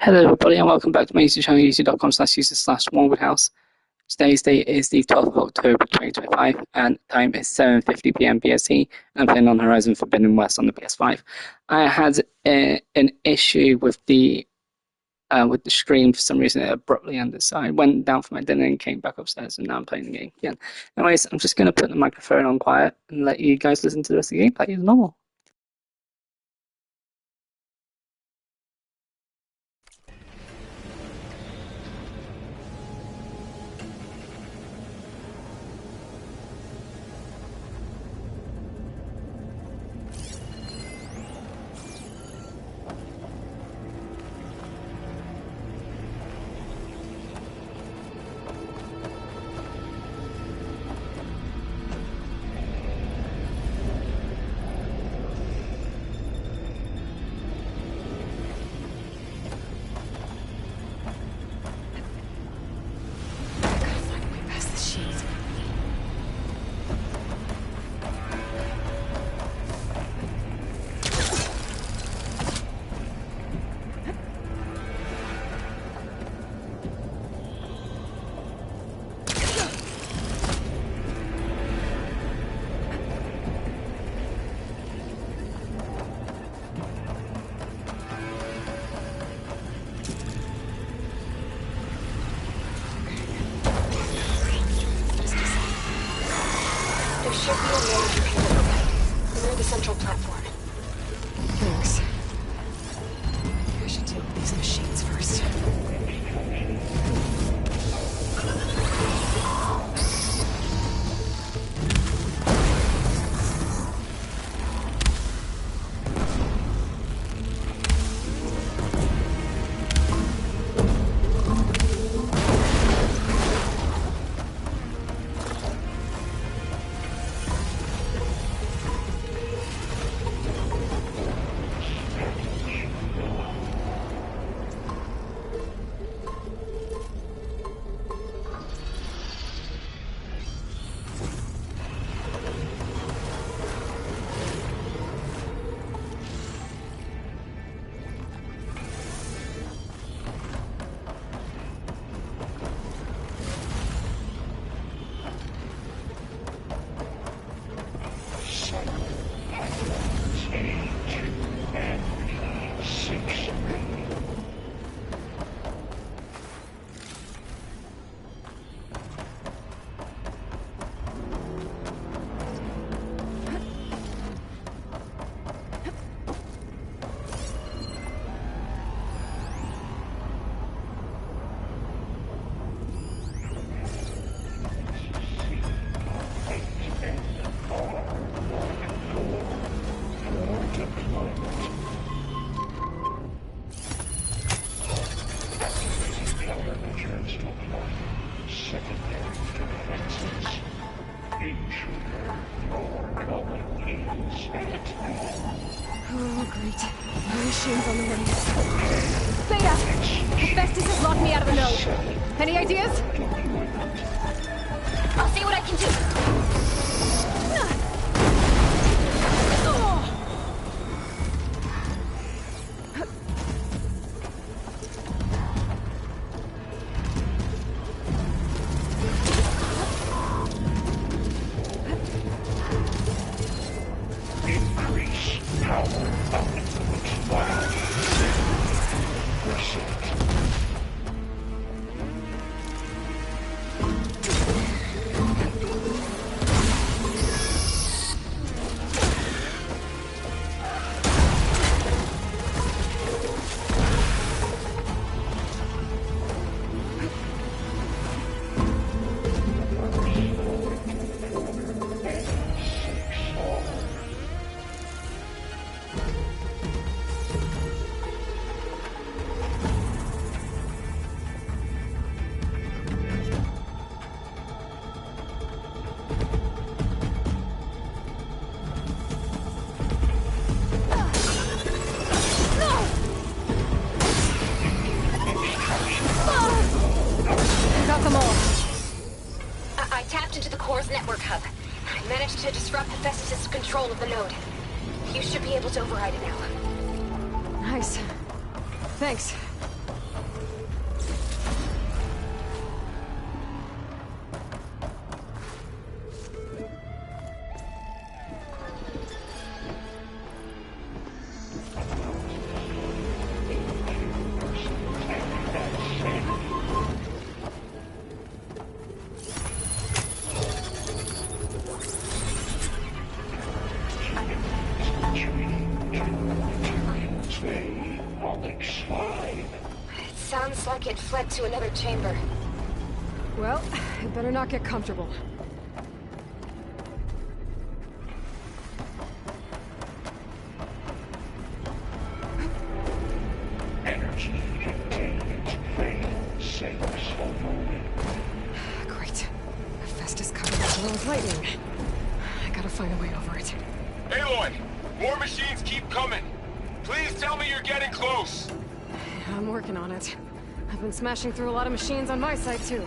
Hello everybody and welcome back to my YouTube channel, youtube.com/user/warrenwoodhouse. Today's date is the 12th of October 2025 and time is 7:50 PM BST, and I'm playing on Horizon Forbidden West on the PS5. I had an issue with the stream for some reason. It abruptly ended, so I went down for my dinner and came back upstairs, and now I'm playing the game again. Anyways, I'm just going to put the microphone on quiet and let you guys listen to the rest of the gameplay as normal. Should be a main computer overhead, near the central platform. Thanks. I should deal with these machines first. Oh, great. More machines on the way. Beta! Hephaestus has locked me out of the node. Any ideas? I'll see what I can do. Network hub. I managed to disrupt Hephaestus' control of the node. You should be able to override it now. Nice. Thanks. It sounds like it fled to another chamber. Well, it better not get comfortable. Energy containment failed. Saves for moment. Great. Hephaestus covered the flow of lightning. I gotta find a way over it. Aloy! More machines keep coming! Please tell me you're getting close! I'm working on it. I've been smashing through a lot of machines on my side, too.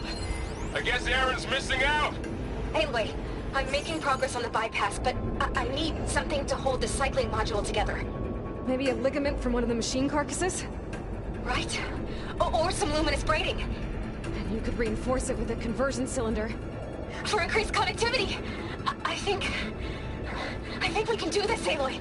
I guess Aaron's missing out! Anyway, I'm making progress on the bypass, but I need something to hold the cycling module together. Maybe a ligament from one of the machine carcasses? Right? Or some luminous braiding. And you could reinforce it with a conversion cylinder. For increased connectivity! I think we can do this, Aloy!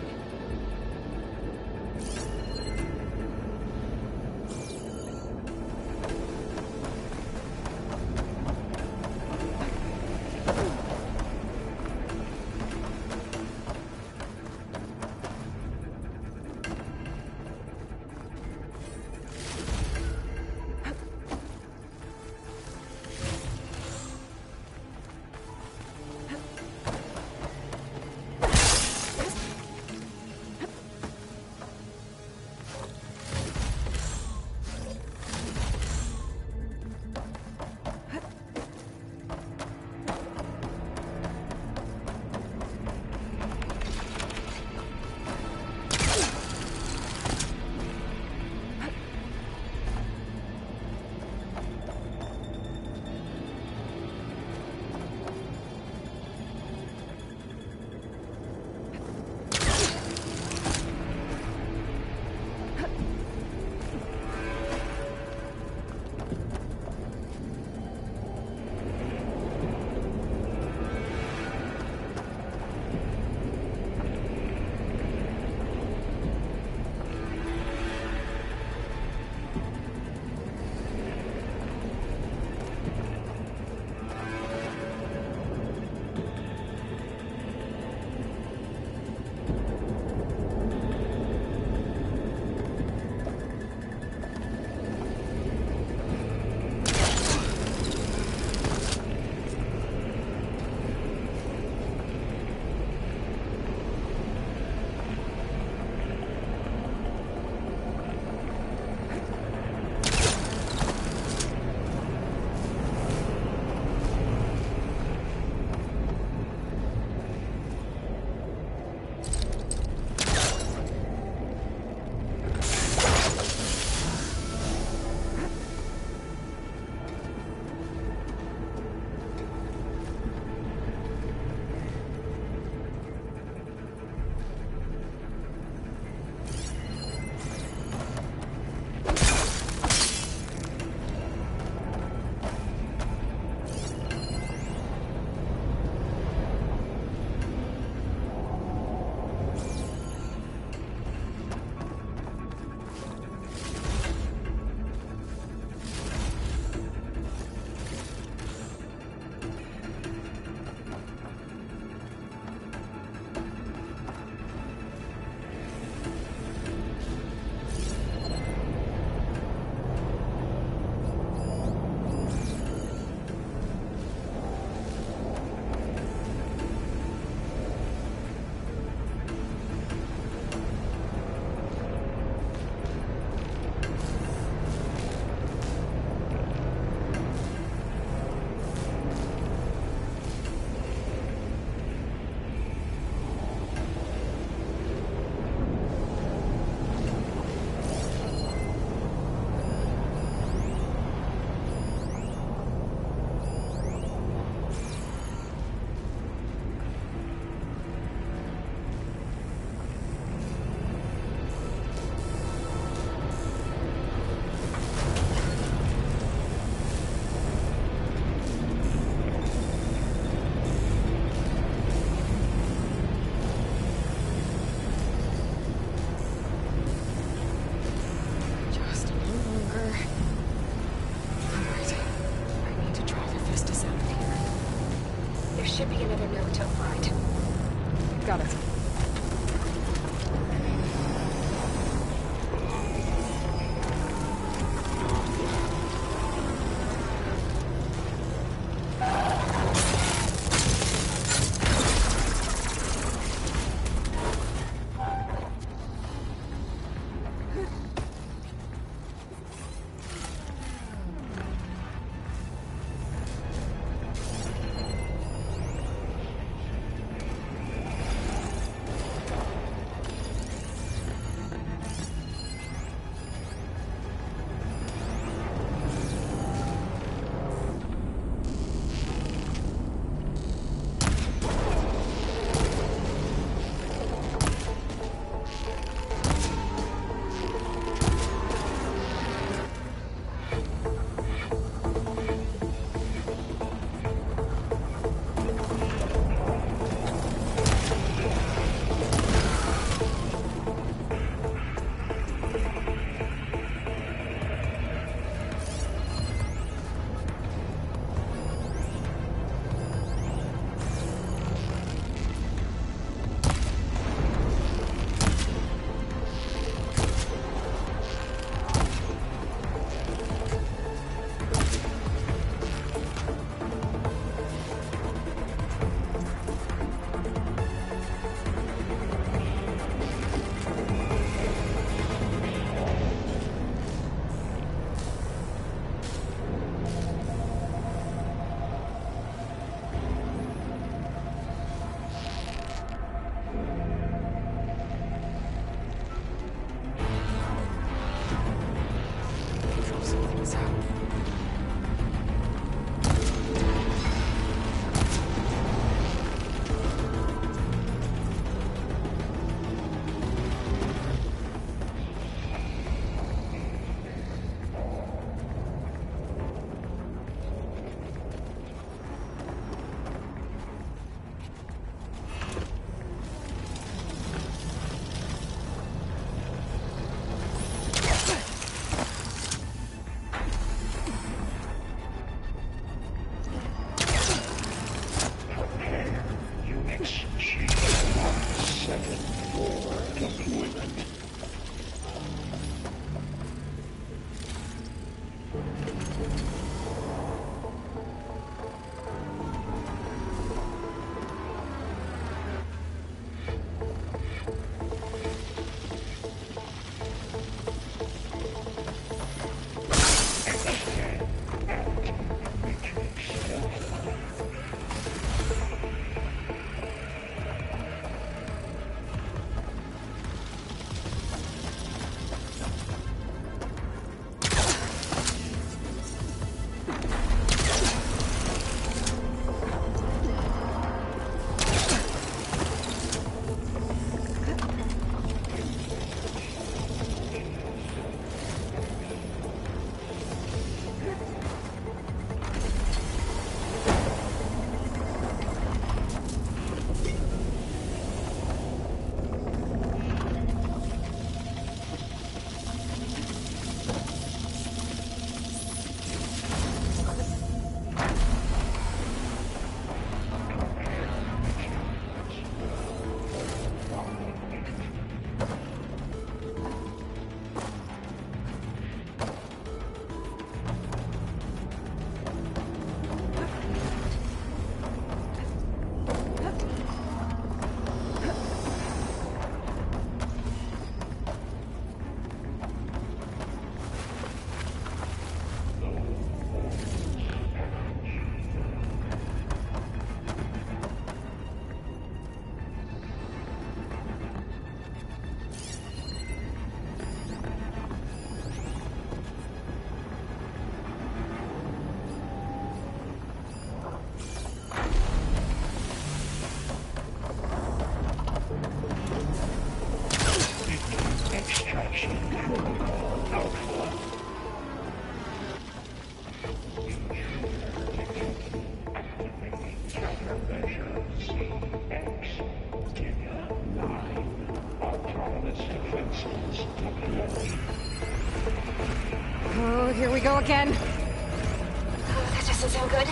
Oh, here we go again. That doesn't sound good.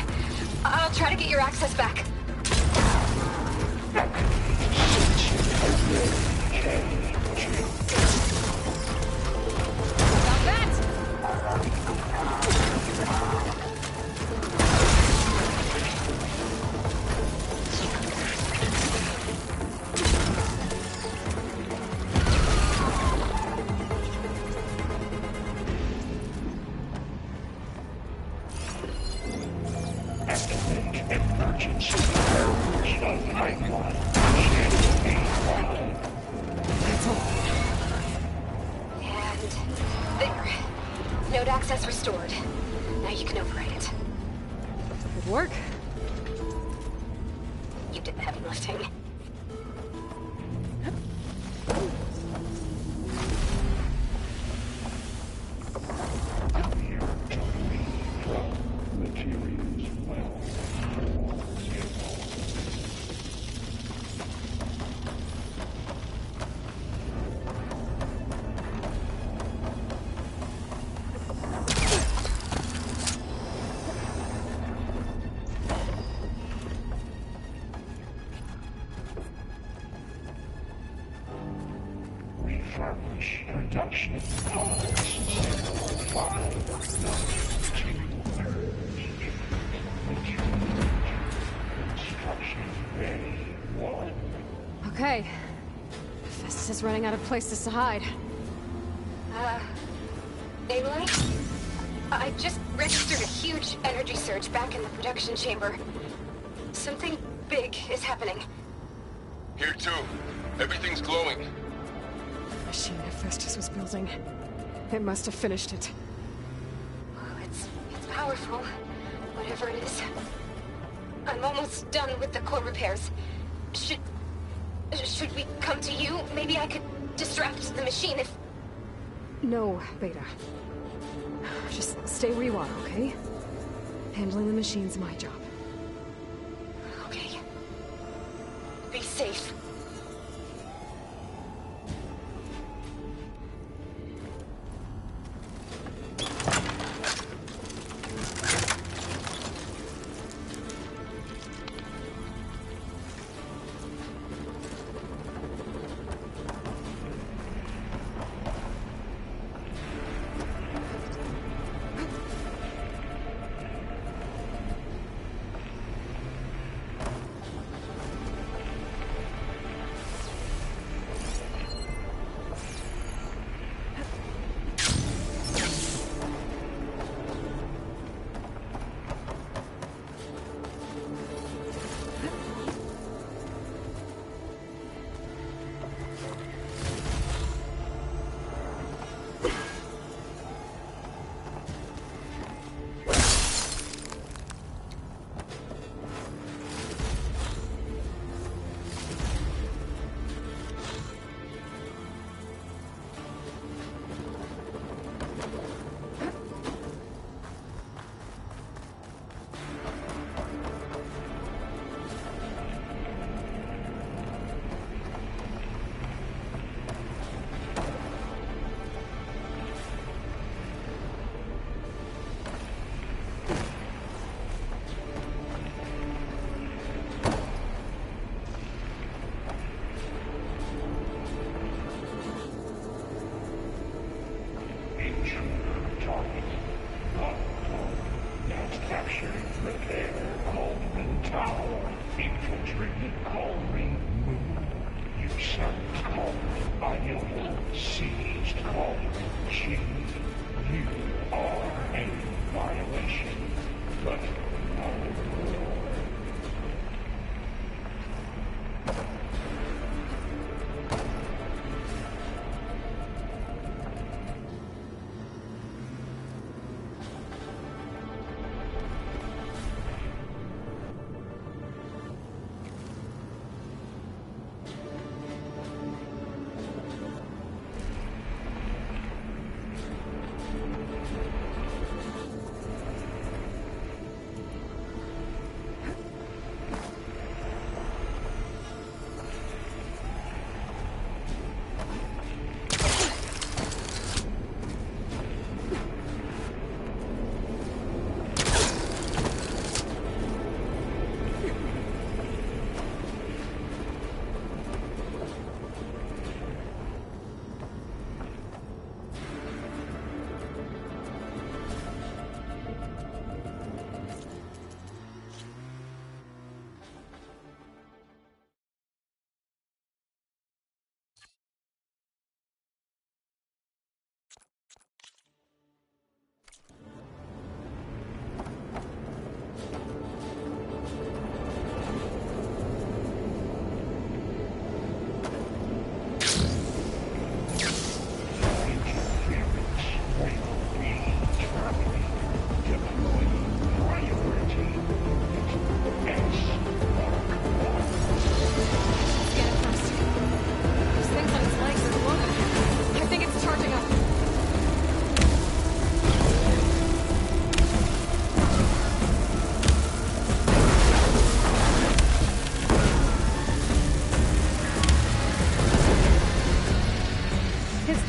I'll try to get your access back. Got that! Emergency pipeline. And there. Node access restored. Now you can override it. Good work. You did the heavy lifting. Materials well. Refurbish production pods. 5, 2, construction ready. 1. Okay. Festus is running out of places to hide. Aloy? I just registered a huge energy surge back in the production chamber. Something big is happening. Here too. Everything's glowing. The machine Festus was building. It must have finished it. Oh, it's powerful. Whatever it is. I'm almost done with the core repairs. Should we come to you? Maybe I could distract the machine if... No, Beta. Just stay where you are, okay? Handling the machine's my job. Okay. Be safe.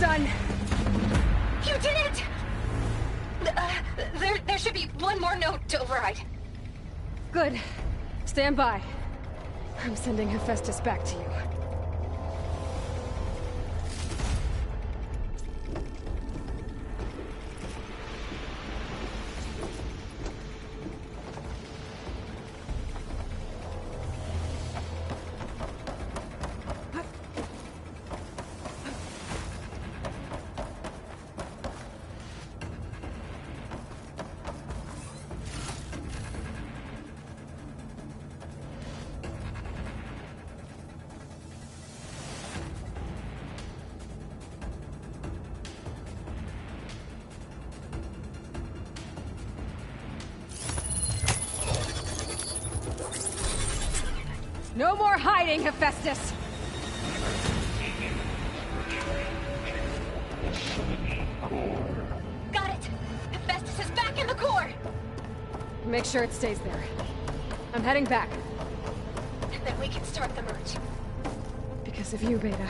done. You did it! There should be one more note to override. Good. Stand by. I'm sending Hephaestus back to you. No more hiding, Hephaestus! Got it! Hephaestus is back in the core! Make sure it stays there. I'm heading back. And then we can start the merge. Because of you, Beta.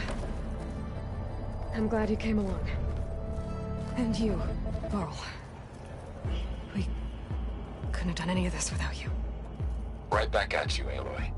I'm glad you came along. And you, Varl. We couldn't have done any of this without you. Right back at you, Aloy.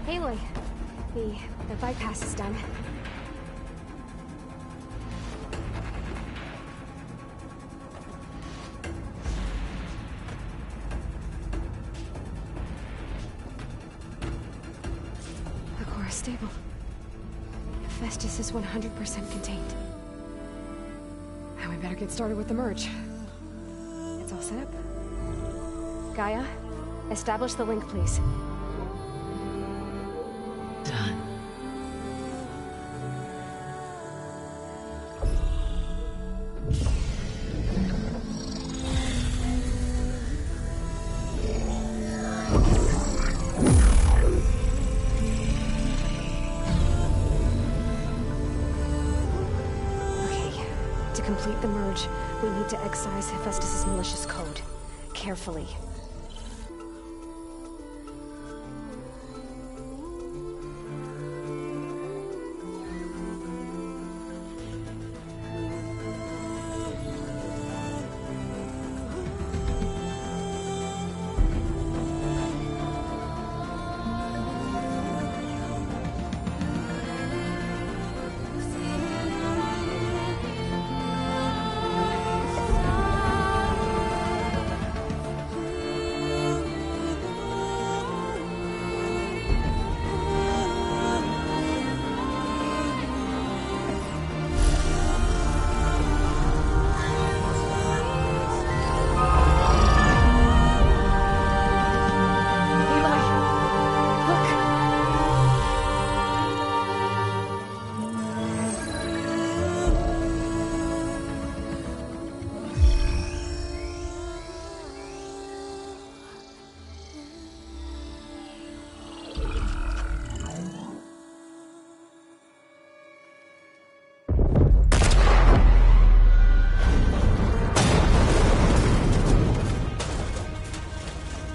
Aloy, the bypass is done. The core is stable. Hephaestus is 100% contained. Now we better get started with the merge. It's all set up. Gaia, establish the link, please. Done. Okay, to complete the merge, we need to excise Hephaestus' malicious code. Carefully.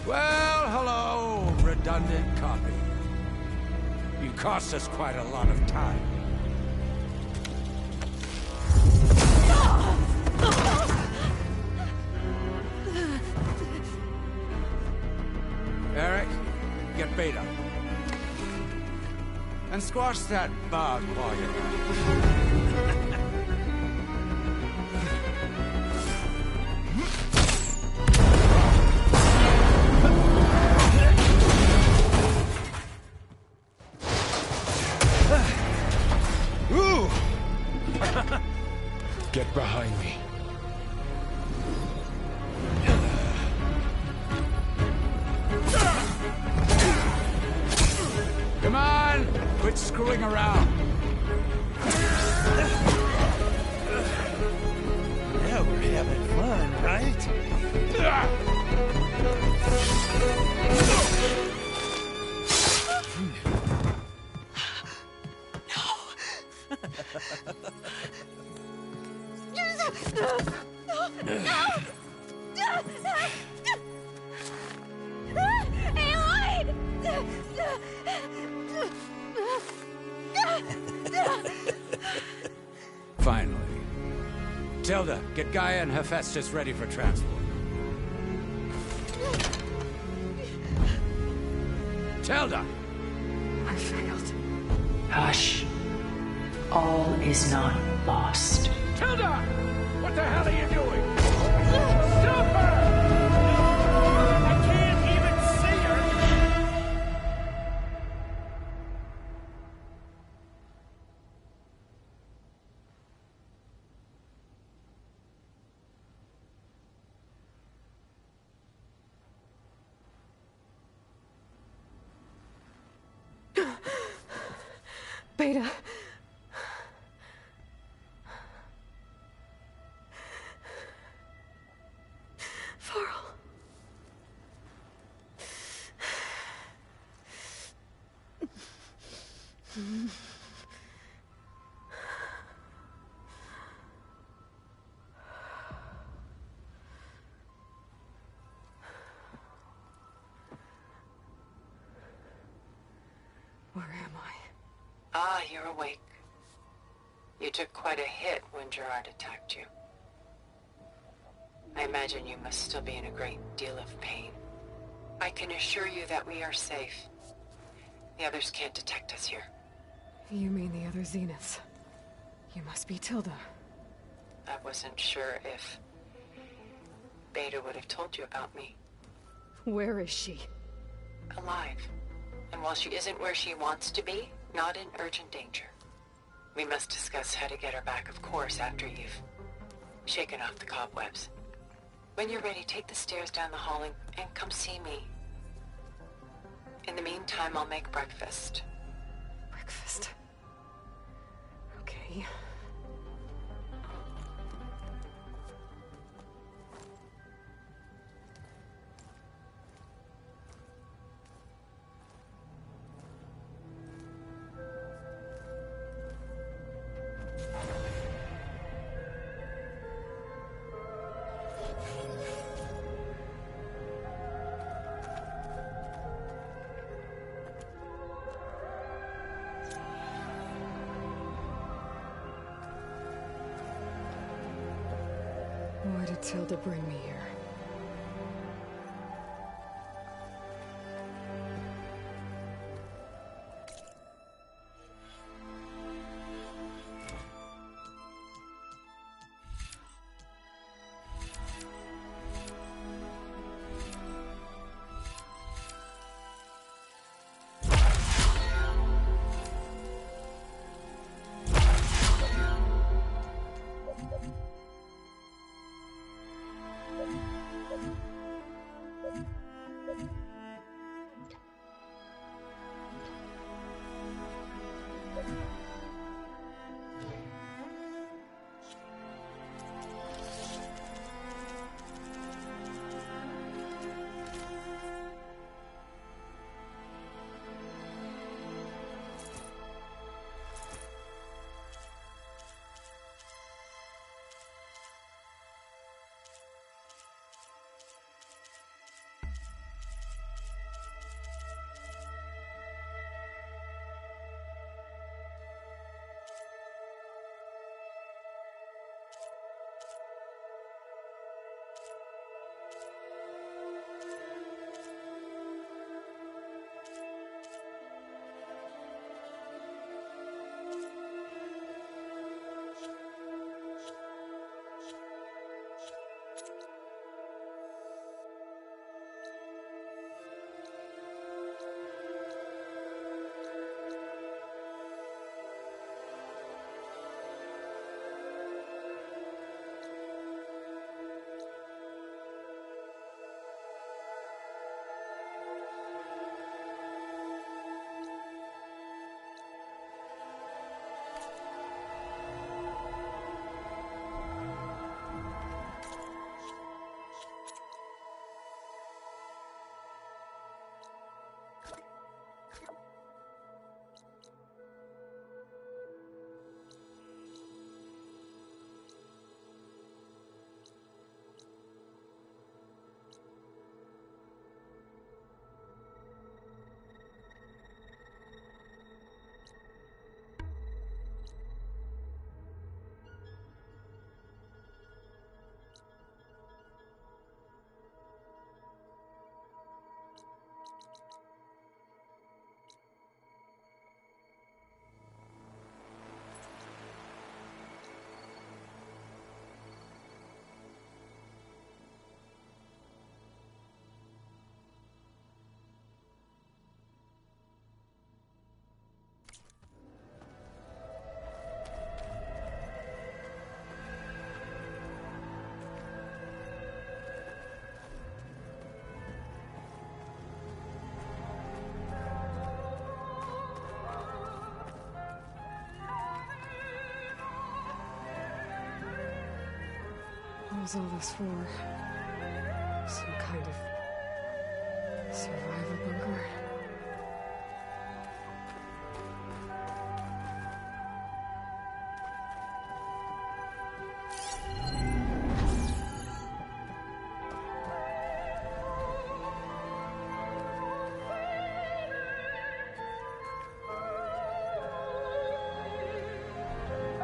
Well, hello, redundant copy. You cost us quite a lot of time. Eric, get Beta. And squash that bug while you're at it. Get behind me. Come on! Quit screwing around. Yeah, we're having fun, right? Finally. Tilda, get Gaia and Hephaestus ready for transport. Tilda! I failed. Hush. All is not lost. Tilda! What the hell are you doing? Stop her! I can't even see her! Beta. Varl. Where am I? Ah, you're awake. You took quite a hit when Gerard attacked you. I imagine you must still be in a great deal of pain. I can assure you that we are safe. The others can't detect us here. You mean the other Zeniths? You must be Tilda. I wasn't sure if Beta would have told you about me. Where is she? Alive. And while she isn't where she wants to be, not in urgent danger. We must discuss how to get her back, of course, after you've shaken off the cobwebs. When you're ready, take the stairs down the hall and come see me. In the meantime, I'll make breakfast. Breakfast. Okay. Why did Tilda bring me here? was all this for? Some kind of survival bunker?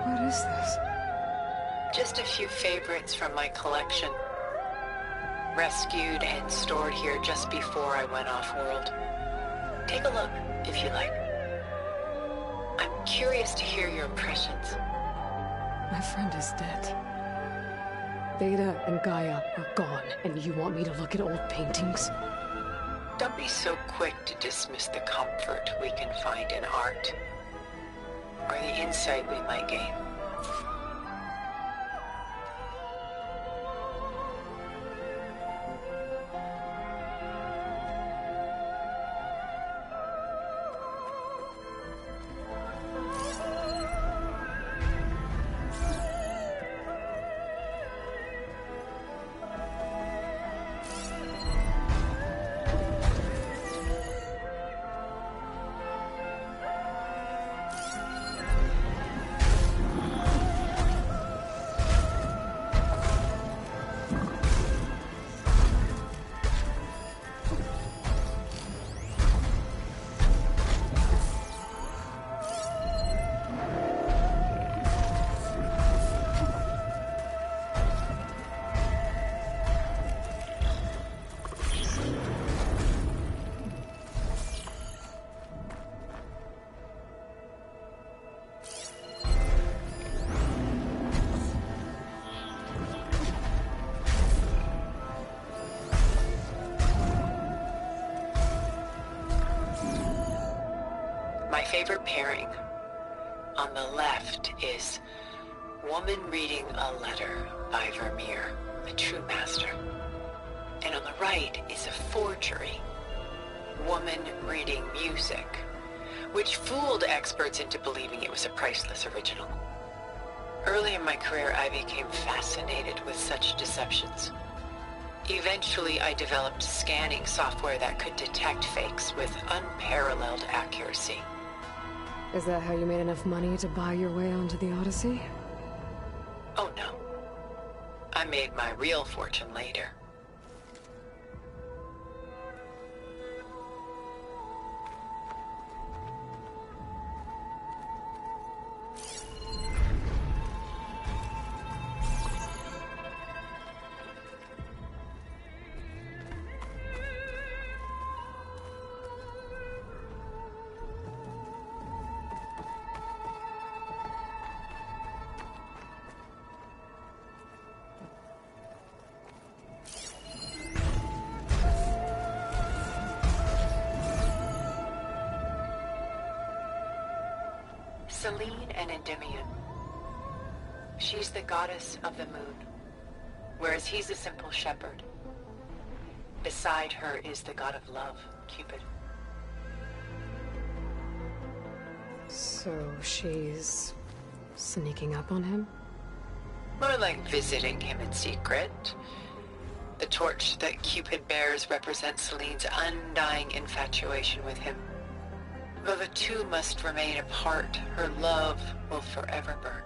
What is this? Just a few favorites from my collection. Rescued and stored here just before I went off-world. Take a look, if you like. I'm curious to hear your impressions. My friend is dead. Beta and Gaia are gone, and you want me to look at old paintings? Don't be so quick to dismiss the comfort we can find in art, or the insight we might gain. My favorite pairing. On the left is Woman Reading a Letter by Vermeer, a true master. And on the right is a forgery, Woman Reading Music, which fooled experts into believing it was a priceless original. Early in my career, I became fascinated with such deceptions. Eventually, I developed scanning software that could detect fakes with unparalleled accuracy. Is that how you made enough money to buy your way onto the Odyssey? Oh no. I made my real fortune later. Selene and Endymion. She's the goddess of the moon, whereas he's a simple shepherd. Beside her is the god of love, Cupid. So she's sneaking up on him? More like visiting him in secret. The torch that Cupid bears represents Selene's undying infatuation with him. Though the two must remain apart, her love will forever burn.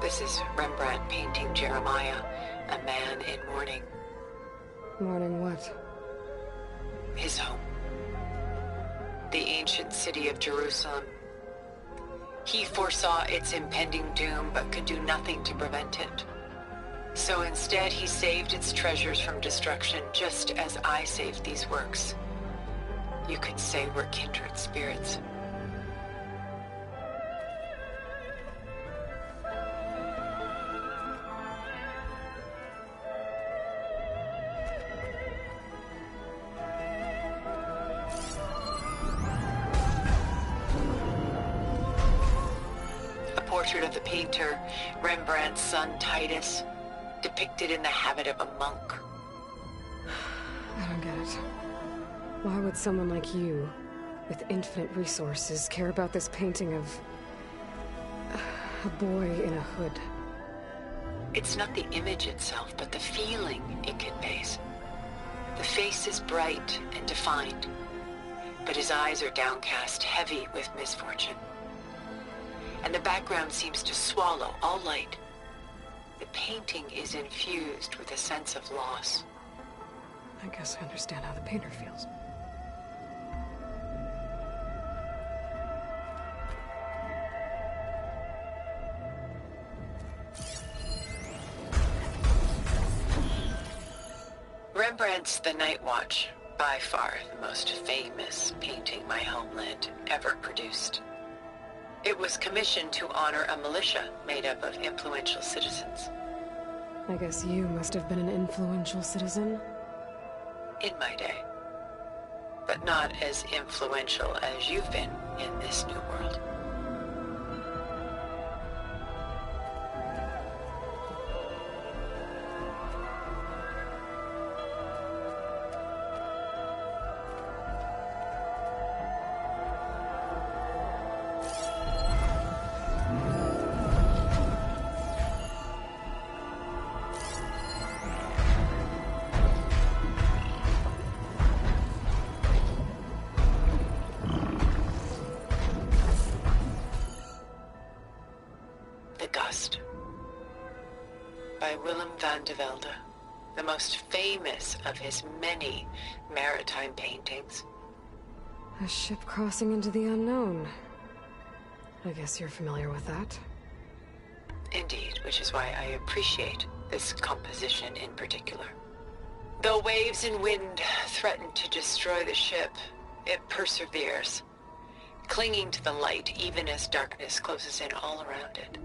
This is Rembrandt painting Jeremiah, a man in mourning. Mourning what? His home. The ancient city of Jerusalem. He foresaw its impending doom, but could do nothing to prevent it. So instead, he saved its treasures from destruction, just as I saved these works. You could say we're kindred spirits. Portrait of the painter, Rembrandt's son Titus, depicted in the habit of a monk. I don't get it. Why would someone like you, with infinite resources, care about this painting of a boy in a hood? It's not the image itself, but the feeling it conveys. The face is bright and defined, but his eyes are downcast, heavy with misfortune. And the background seems to swallow all light. The painting is infused with a sense of loss. I guess I understand how the painter feels. Rembrandt's The Night Watch, by far the most famous painting my homeland ever produced. It was commissioned to honor a militia made up of influential citizens. I guess you must have been an influential citizen. In my day. But not as influential as you've been in this new world. By Willem van de Velde, the most famous of his many maritime paintings. A ship crossing into the unknown. I guess you're familiar with that. Indeed, which is why I appreciate this composition in particular. Though waves and wind threaten to destroy the ship, it perseveres, clinging to the light even as darkness closes in all around it.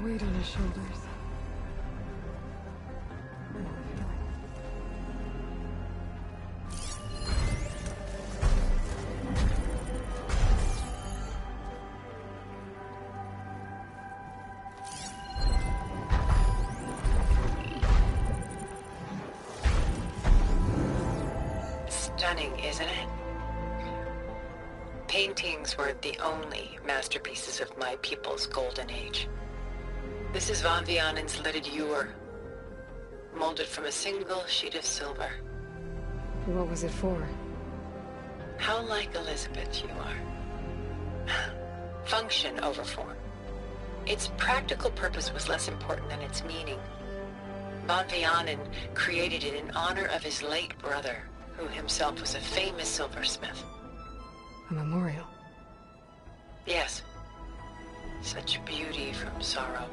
Weight on his shoulders. Stunning, isn't it? Paintings were the only masterpieces of my people's golden age. This is Von Vianen's lidded ewer, molded from a single sheet of silver. What was it for? How like Elizabeth you are. Function over form. Its practical purpose was less important than its meaning. Von Vianen created it in honor of his late brother, who himself was a famous silversmith. A memorial? Yes. Such beauty from sorrow.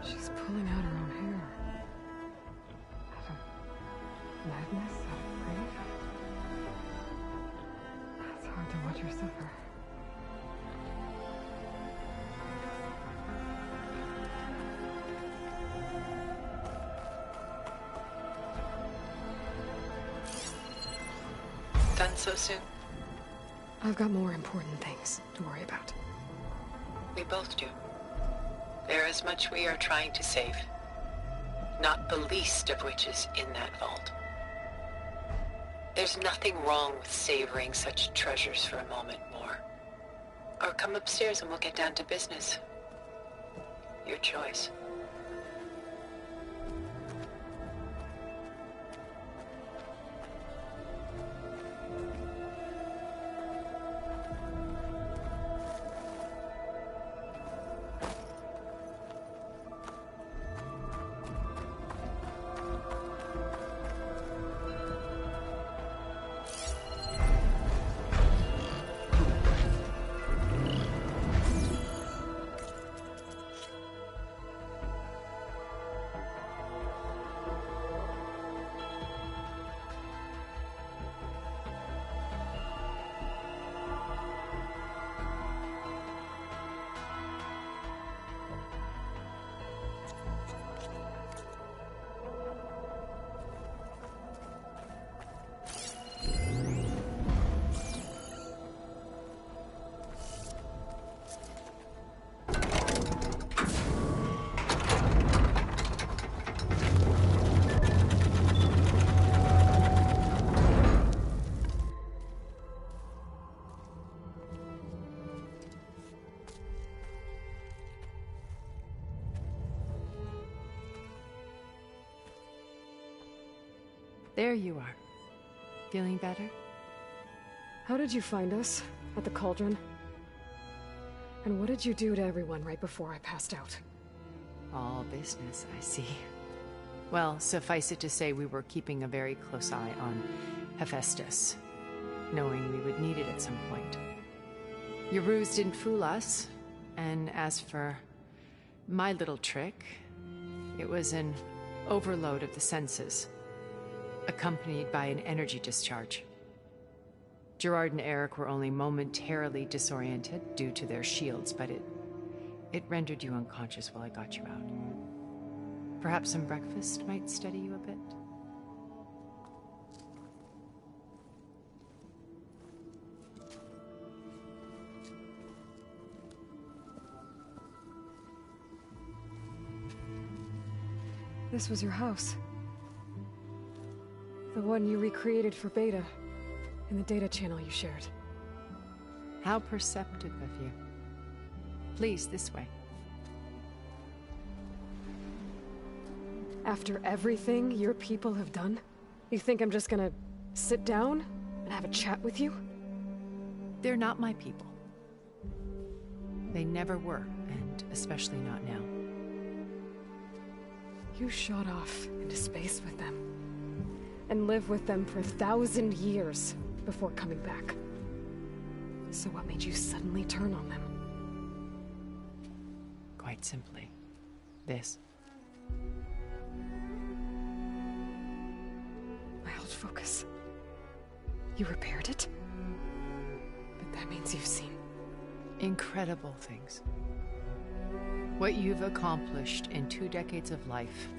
She's pulling out her own hair. Out of madness, out of grief. It's hard to watch her suffer. Done so soon? I've got more important things to worry about. We both do. There is much we are trying to save. Not the least of which is in that vault. There's nothing wrong with savoring such treasures for a moment more. Or come upstairs and we'll get down to business. Your choice. There you are. Feeling better? How did you find us? At the cauldron? And what did you do to everyone right before I passed out? All business, I see. Well, suffice it to say we were keeping a very close eye on Hephaestus, knowing we would need it at some point. Your ruse didn't fool us, and as for my little trick, it was an overload of the senses, accompanied by an energy discharge. Gerard and Eric were only momentarily disoriented due to their shields, but it rendered you unconscious while I got you out. Perhaps some breakfast might steady you a bit? This was your house. The one you recreated for Beta, in the data channel you shared. How perceptive of you. Please, this way. After everything your people have done, you think I'm just gonna sit down and have a chat with you? They're not my people. They never were, and especially not now. You shot off into space with them, and lived with them for 1,000 years before coming back. So what made you suddenly turn on them? Quite simply, this. My old focus. You repaired it? But that means you've seen incredible things. What you've accomplished in 2 decades of life.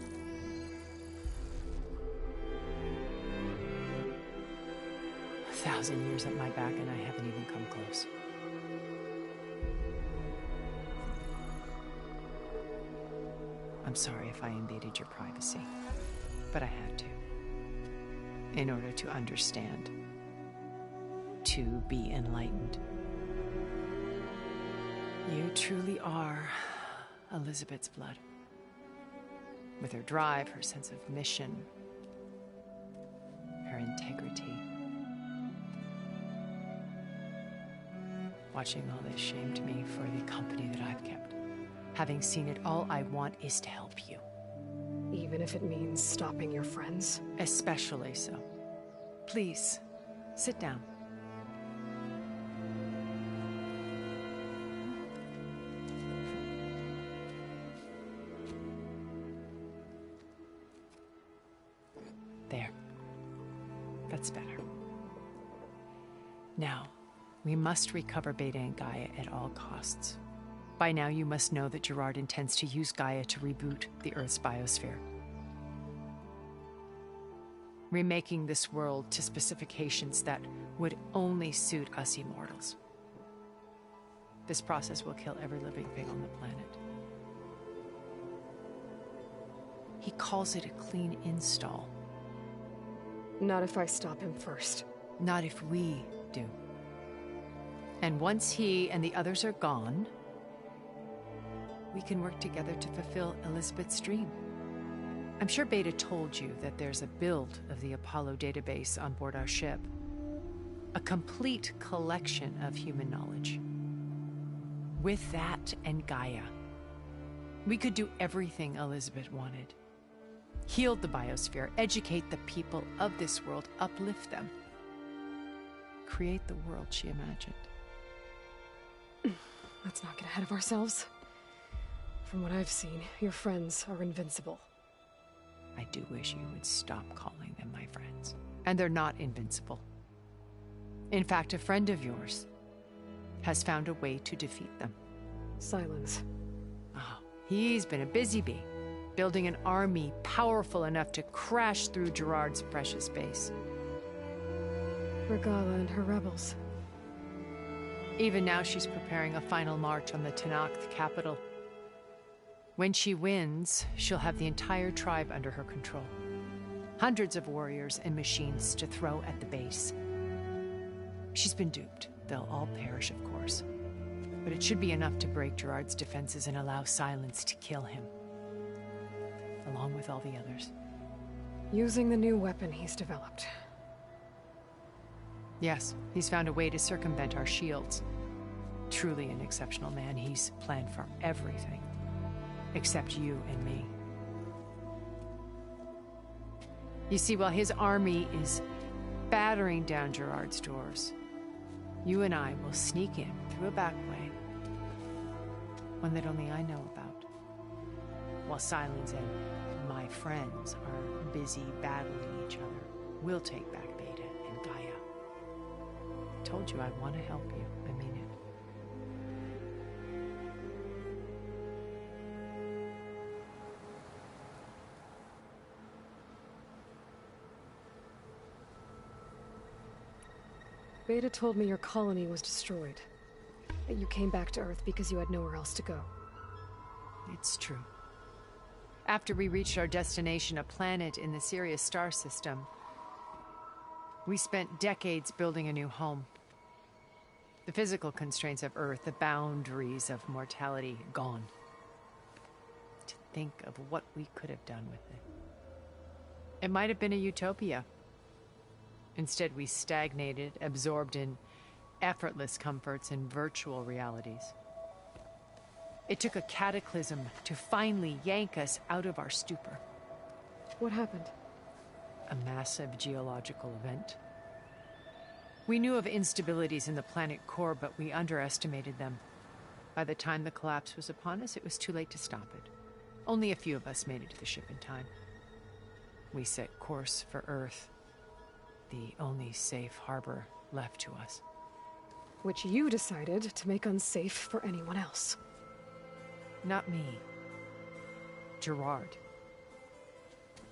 A 1,000 years at my back and I haven't even come close. I'm sorry if I invaded your privacy, but I had to. In order to understand. To be enlightened. You truly are Elizabeth's blood. With her drive, her sense of mission, her integrity. Watching all this shamed me for the company that I've kept. Having seen it, all I want is to help you. even if it means stopping your friends? Especially so. Please, sit down. There. That's better. Now, we must recover Beta and Gaia at all costs. By now, you must know that Gerard intends to use Gaia to reboot the Earth's biosphere. Remaking this world to specifications that would only suit us immortals. This process will kill every living thing on the planet. He calls it a clean install. Not if I stop him first. Not if we do. And once he and the others are gone, we can work together to fulfill Elizabeth's dream. I'm sure Beta told you that there's a build of the Apollo database on board our ship. A complete collection of human knowledge. With that and Gaia, we could do everything Elizabeth wanted. Heal the biosphere, educate the people of this world, uplift them. Create the world she imagined. Let's not get ahead of ourselves. From what I've seen, your friends are invincible. I do wish you would stop calling them my friends. And they're not invincible. In fact, a friend of yours has found a way to defeat them. Silence. Oh, he's been a busy bee, building an army powerful enough to crash through Gerard's precious base. Regala and her rebels. Even now, she's preparing a final march on the Tenakth capital. When she wins, she'll have the entire tribe under her control. Hundreds of warriors and machines to throw at the base. She's been duped. They'll all perish, of course. But it should be enough to break Gerard's defenses and allow Silence to kill him. Along with all the others. Using the new weapon he's developed. Yes, he's found a way to circumvent our shields. Truly an exceptional man. He's planned for everything. Except you and me. You see, while his army is battering down Gerard's doors, you and I will sneak in through a back way. One that only I know about. While Silence and my friends are busy battling each other, we'll take back Beta and Gaia. I told you I want to help you. I mean it. Beta told me your colony was destroyed. That you came back to Earth because you had nowhere else to go. It's true. After we reached our destination, a planet in the Sirius star system, we spent decades building a new home. The physical constraints of Earth, the boundaries of mortality, gone. To think of what we could have done with it. It might have been a utopia. Instead, we stagnated, absorbed in effortless comforts and virtual realities. It took a cataclysm to finally yank us out of our stupor. What happened? A massive geological event. We knew of instabilities in the planet core, but we underestimated them. By the time the collapse was upon us, it was too late to stop it. Only a few of us made it to the ship in time. We set course for Earth, the only safe harbor left to us. Which you decided to make unsafe for anyone else. Not me. Gerard.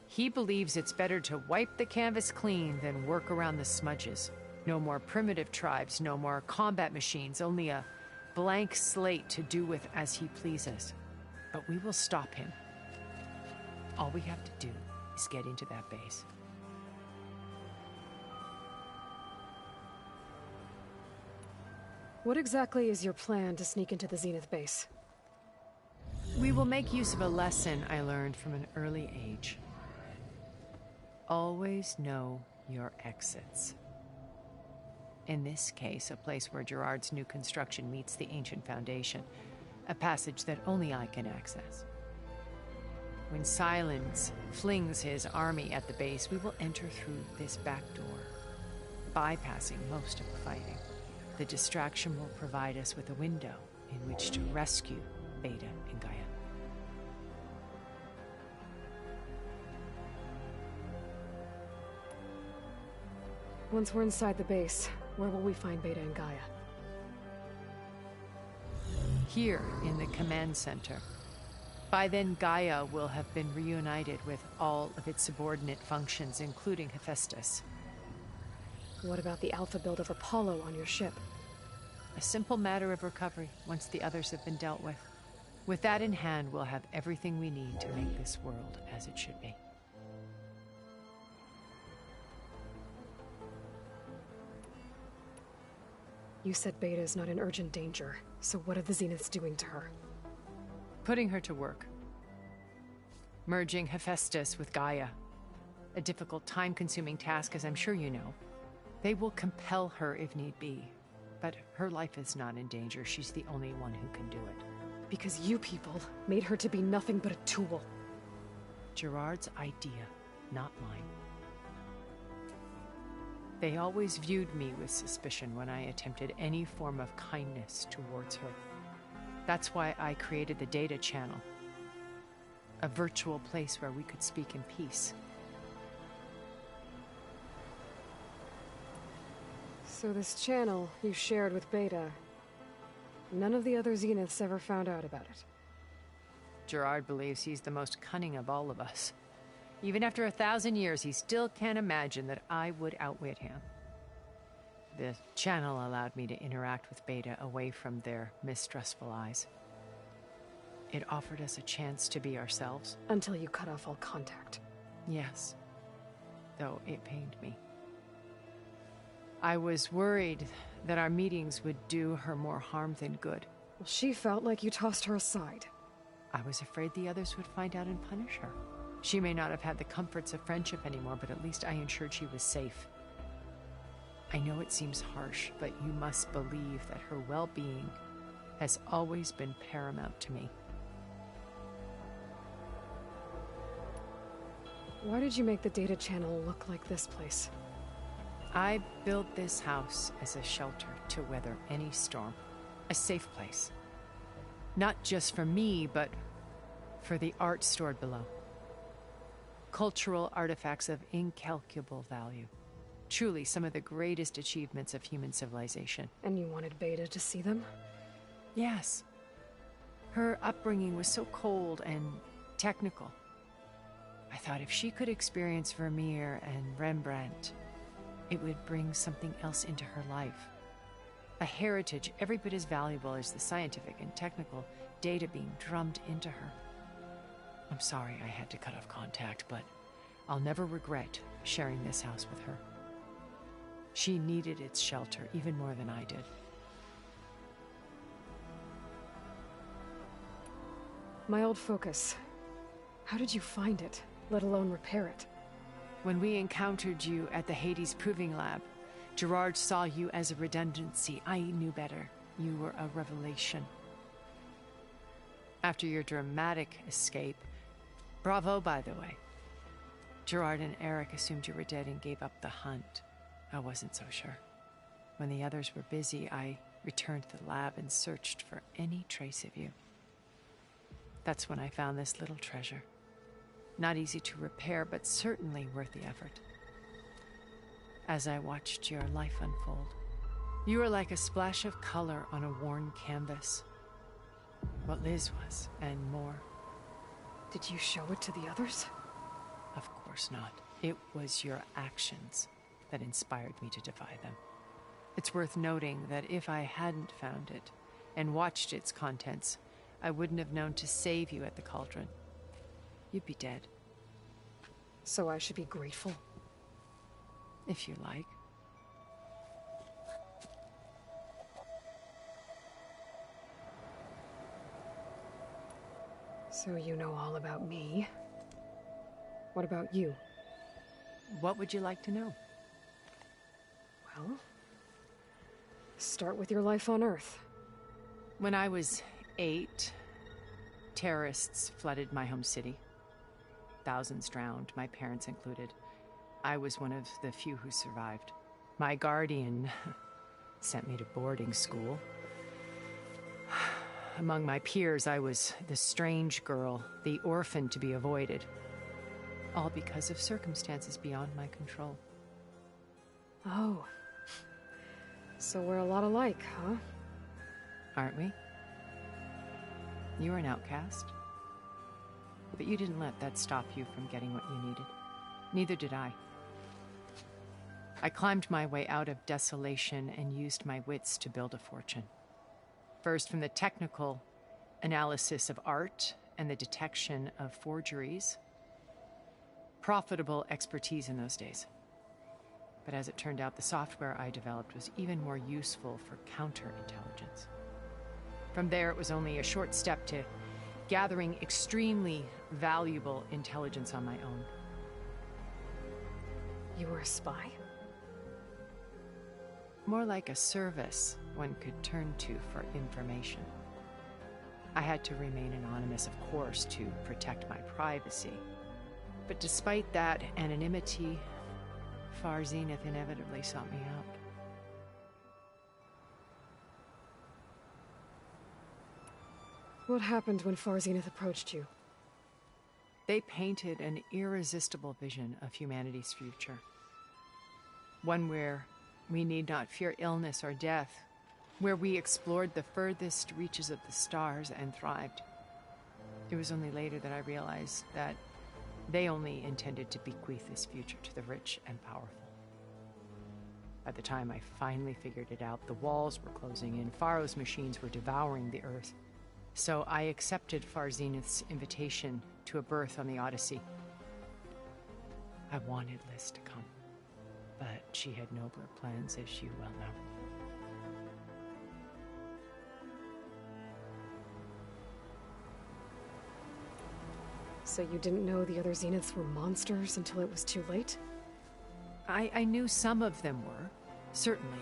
He believes it's better to wipe the canvas clean than work around the smudges. No more primitive tribes, no more combat machines, only a blank slate to do with as he pleases. But we will stop him. All we have to do is get into that base. What exactly is your plan to sneak into the Zenith base? We will make use of a lesson I learned from an early age. Always know your exits. In this case, a place where Gerard's new construction meets the ancient foundation, a passage that only I can access. When Silence flings his army at the base, we will enter through this back door, bypassing most of the fighting. The distraction will provide us with a window in which to rescue Beta and Gaia. Once we're inside the base, where will we find Beta and Gaia? Here in the command center. By then, Gaia will have been reunited with all of its subordinate functions, including Hephaestus. What about the alpha build of Apollo on your ship? A simple matter of recovery once the others have been dealt with. With that in hand, we'll have everything we need to make this world as it should be. You said Beta is not in urgent danger, so what are the Zeniths doing to her? Putting her to work. Merging Hephaestus with Gaia. A difficult, time-consuming task, as I'm sure you know. They will compel her if need be. But her life is not in danger. She's the only one who can do it. Because you people made her to be nothing but a tool. Gerard's idea, not mine. They always viewed me with suspicion when I attempted any form of kindness towards her. That's why I created the data channel. A virtual place where we could speak in peace. So this channel you shared with Beta, none of the other Zeniths ever found out about it. Gerard believes he's the most cunning of all of us. Even after 1,000 years, he still can't imagine that I would outwit him. The channel allowed me to interact with Beta away from their mistrustful eyes. It offered us a chance to be ourselves. Until you cut off all contact. Yes, though it pained me. I was worried that our meetings would do her more harm than good. Well, she felt like you tossed her aside. I was afraid the others would find out and punish her. She may not have had the comforts of friendship anymore, but at least I ensured she was safe. I know it seems harsh, but you must believe that her well-being has always been paramount to me. Why did you make the data channel look like this place? I built this house as a shelter to weather any storm. A safe place. Not just for me, but for the art stored below. Cultural artifacts of incalculable value. Truly some of the greatest achievements of human civilization. And you wanted Beta to see them? Yes. Her upbringing was so cold and technical. I thought if she could experience Vermeer and Rembrandt, it would bring something else into her life. A heritage every bit as valuable as the scientific and technical data being drummed into her. I'm sorry I had to cut off contact, but I'll never regret sharing this house with her. She needed its shelter even more than I did. My old focus. How did you find it, let alone repair it? When we encountered you at the Hades Proving Lab, Gerard saw you as a redundancy. I knew better. You were a revelation. After your dramatic escape, bravo, by the way. Gerard and Eric assumed you were dead and gave up the hunt. I wasn't so sure. When the others were busy, I returned to the lab and searched for any trace of you. That's when I found this little treasure. Not easy to repair, but certainly worth the effort. As I watched your life unfold, you were like a splash of color on a worn canvas. What Liz was, and more. Did you show it to the others? Of course not. It was your actions that inspired me to defy them. It's worth noting that if I hadn't found it and watched its contents, I wouldn't have known to save you at the cauldron. You'd be dead. So I should be grateful? If you like. So you know all about me. What about you? What would you like to know? Well, start with your life on Earth. When I was 8, terrorists flooded my home city. Thousands drowned, my parents included. I was one of the few who survived. My guardian sent me to boarding school. Among my peers, I was the strange girl, the orphan to be avoided. All because of circumstances beyond my control. Oh. So we're a lot alike, huh? Aren't we? You were an outcast. But you didn't let that stop you from getting what you needed. Neither did I. I climbed my way out of desolation and used my wits to build a fortune. First, from the technical analysis of art and the detection of forgeries. Profitable expertise in those days. But as it turned out, the software I developed was even more useful for counterintelligence. From there, it was only a short step to gathering extremely valuable intelligence on my own. You were a spy? More like a service one could turn to for information. I had to remain anonymous, of course, to protect my privacy. But despite that anonymity, Far Zenith inevitably sought me out. What happened when Far Zenith approached you? They painted an irresistible vision of humanity's future. One where we need not fear illness or death, where we explored the furthest reaches of the stars and thrived. It was only later that I realized that they only intended to bequeath this future to the rich and powerful. By the time I finally figured it out, the walls were closing in, Pharaoh's machines were devouring the earth. So I accepted Far Zenith's invitation to a berth on the Odyssey. I wanted Liz to come, but she had nobler plans, as you well know. So you didn't know the other Zeniths were monsters until it was too late? I knew some of them were, certainly.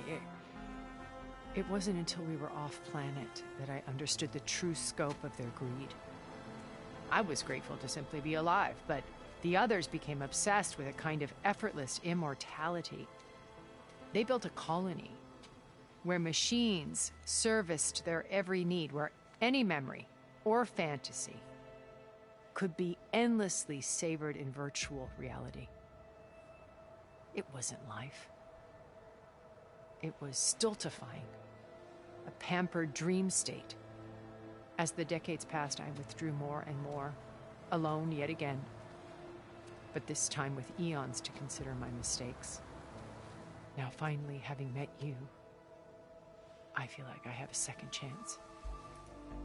It wasn't until we were off-planet that I understood the true scope of their greed. I was grateful to simply be alive, but the others became obsessed with a kind of effortless immortality. They built a colony where machines serviced their every need, where any memory or fantasy could be endlessly savored in virtual reality. It wasn't life. It was stultifying, a pampered dream state. As the decades passed, I withdrew more and more, alone yet again, but this time with eons to consider my mistakes. Now finally, having met you, I feel like I have a second chance.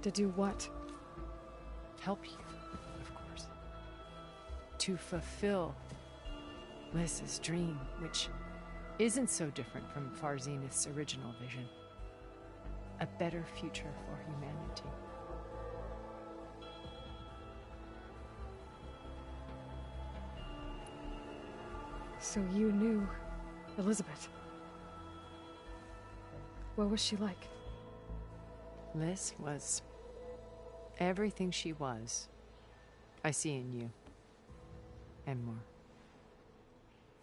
To do what? Help you, of course. To fulfill Liz's dream, which isn't so different from Far Zenith's original vision. A better future for humanity. So you knew Elizabeth. What was she like? Liz was everything she was. I see in you. And more.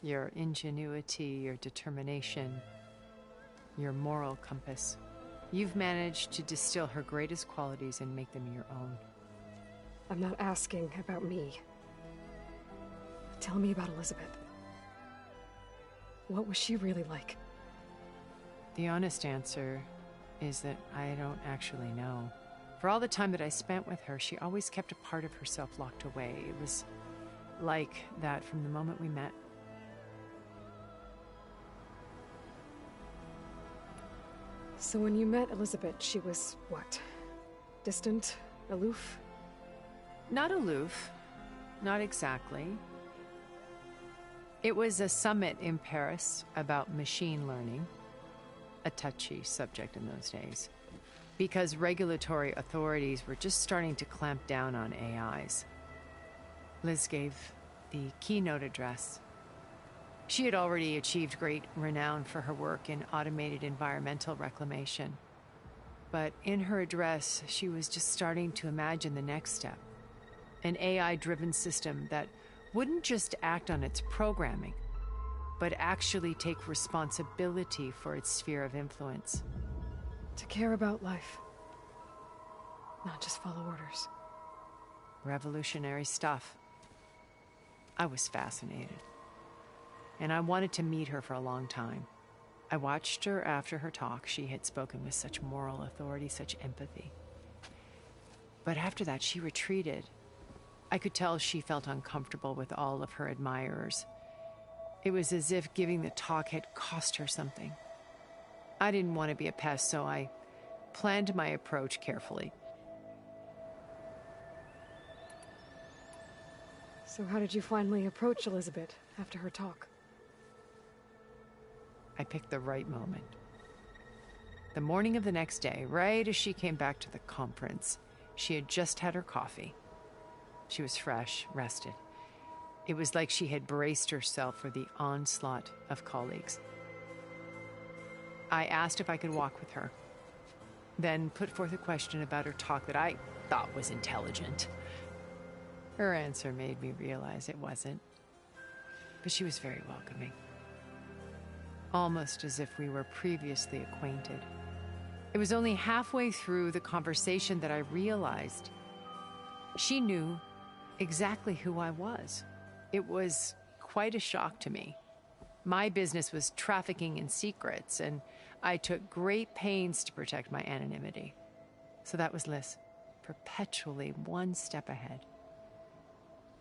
Your ingenuity, your determination, your moral compass. You've managed to distill her greatest qualities and make them your own. I'm not asking about me. Tell me about Elizabeth. What was she really like? The honest answer is that I don't actually know. For all the time that I spent with her, she always kept a part of herself locked away. It was like that from the moment we met. So when you met Elizabeth, she was what? Distant? Aloof? Not aloof. Not exactly. It was a summit in Paris about machine learning. A touchy subject in those days. Because regulatory authorities were just starting to clamp down on AIs. Liz gave the keynote address. She had already achieved great renown for her work in automated environmental reclamation. But in her address, she was just starting to imagine the next step. An AI-driven system that wouldn't just act on its programming, but actually take responsibility for its sphere of influence. To care about life. Not just follow orders. Revolutionary stuff. I was fascinated. And I wanted to meet her for a long time. I watched her after her talk. She had spoken with such moral authority, such empathy. But after that, she retreated. I could tell she felt uncomfortable with all of her admirers. It was as if giving the talk had cost her something. I didn't want to be a pest, so I planned my approach carefully. So how did you finally approach Elizabeth after her talk? I picked the right moment. The morning of the next day, right as she came back to the conference, she had just had her coffee. She was fresh, rested. It was like she had braced herself for the onslaught of colleagues. I asked if I could walk with her, then put forth a question about her talk that I thought was intelligent. Her answer made me realize it wasn't, but she was very welcoming. Almost as if we were previously acquainted. It was only halfway through the conversation that I realized she knew exactly who I was. It was quite a shock to me. My business was trafficking in secrets, and I took great pains to protect my anonymity. So that was Liz, perpetually one step ahead.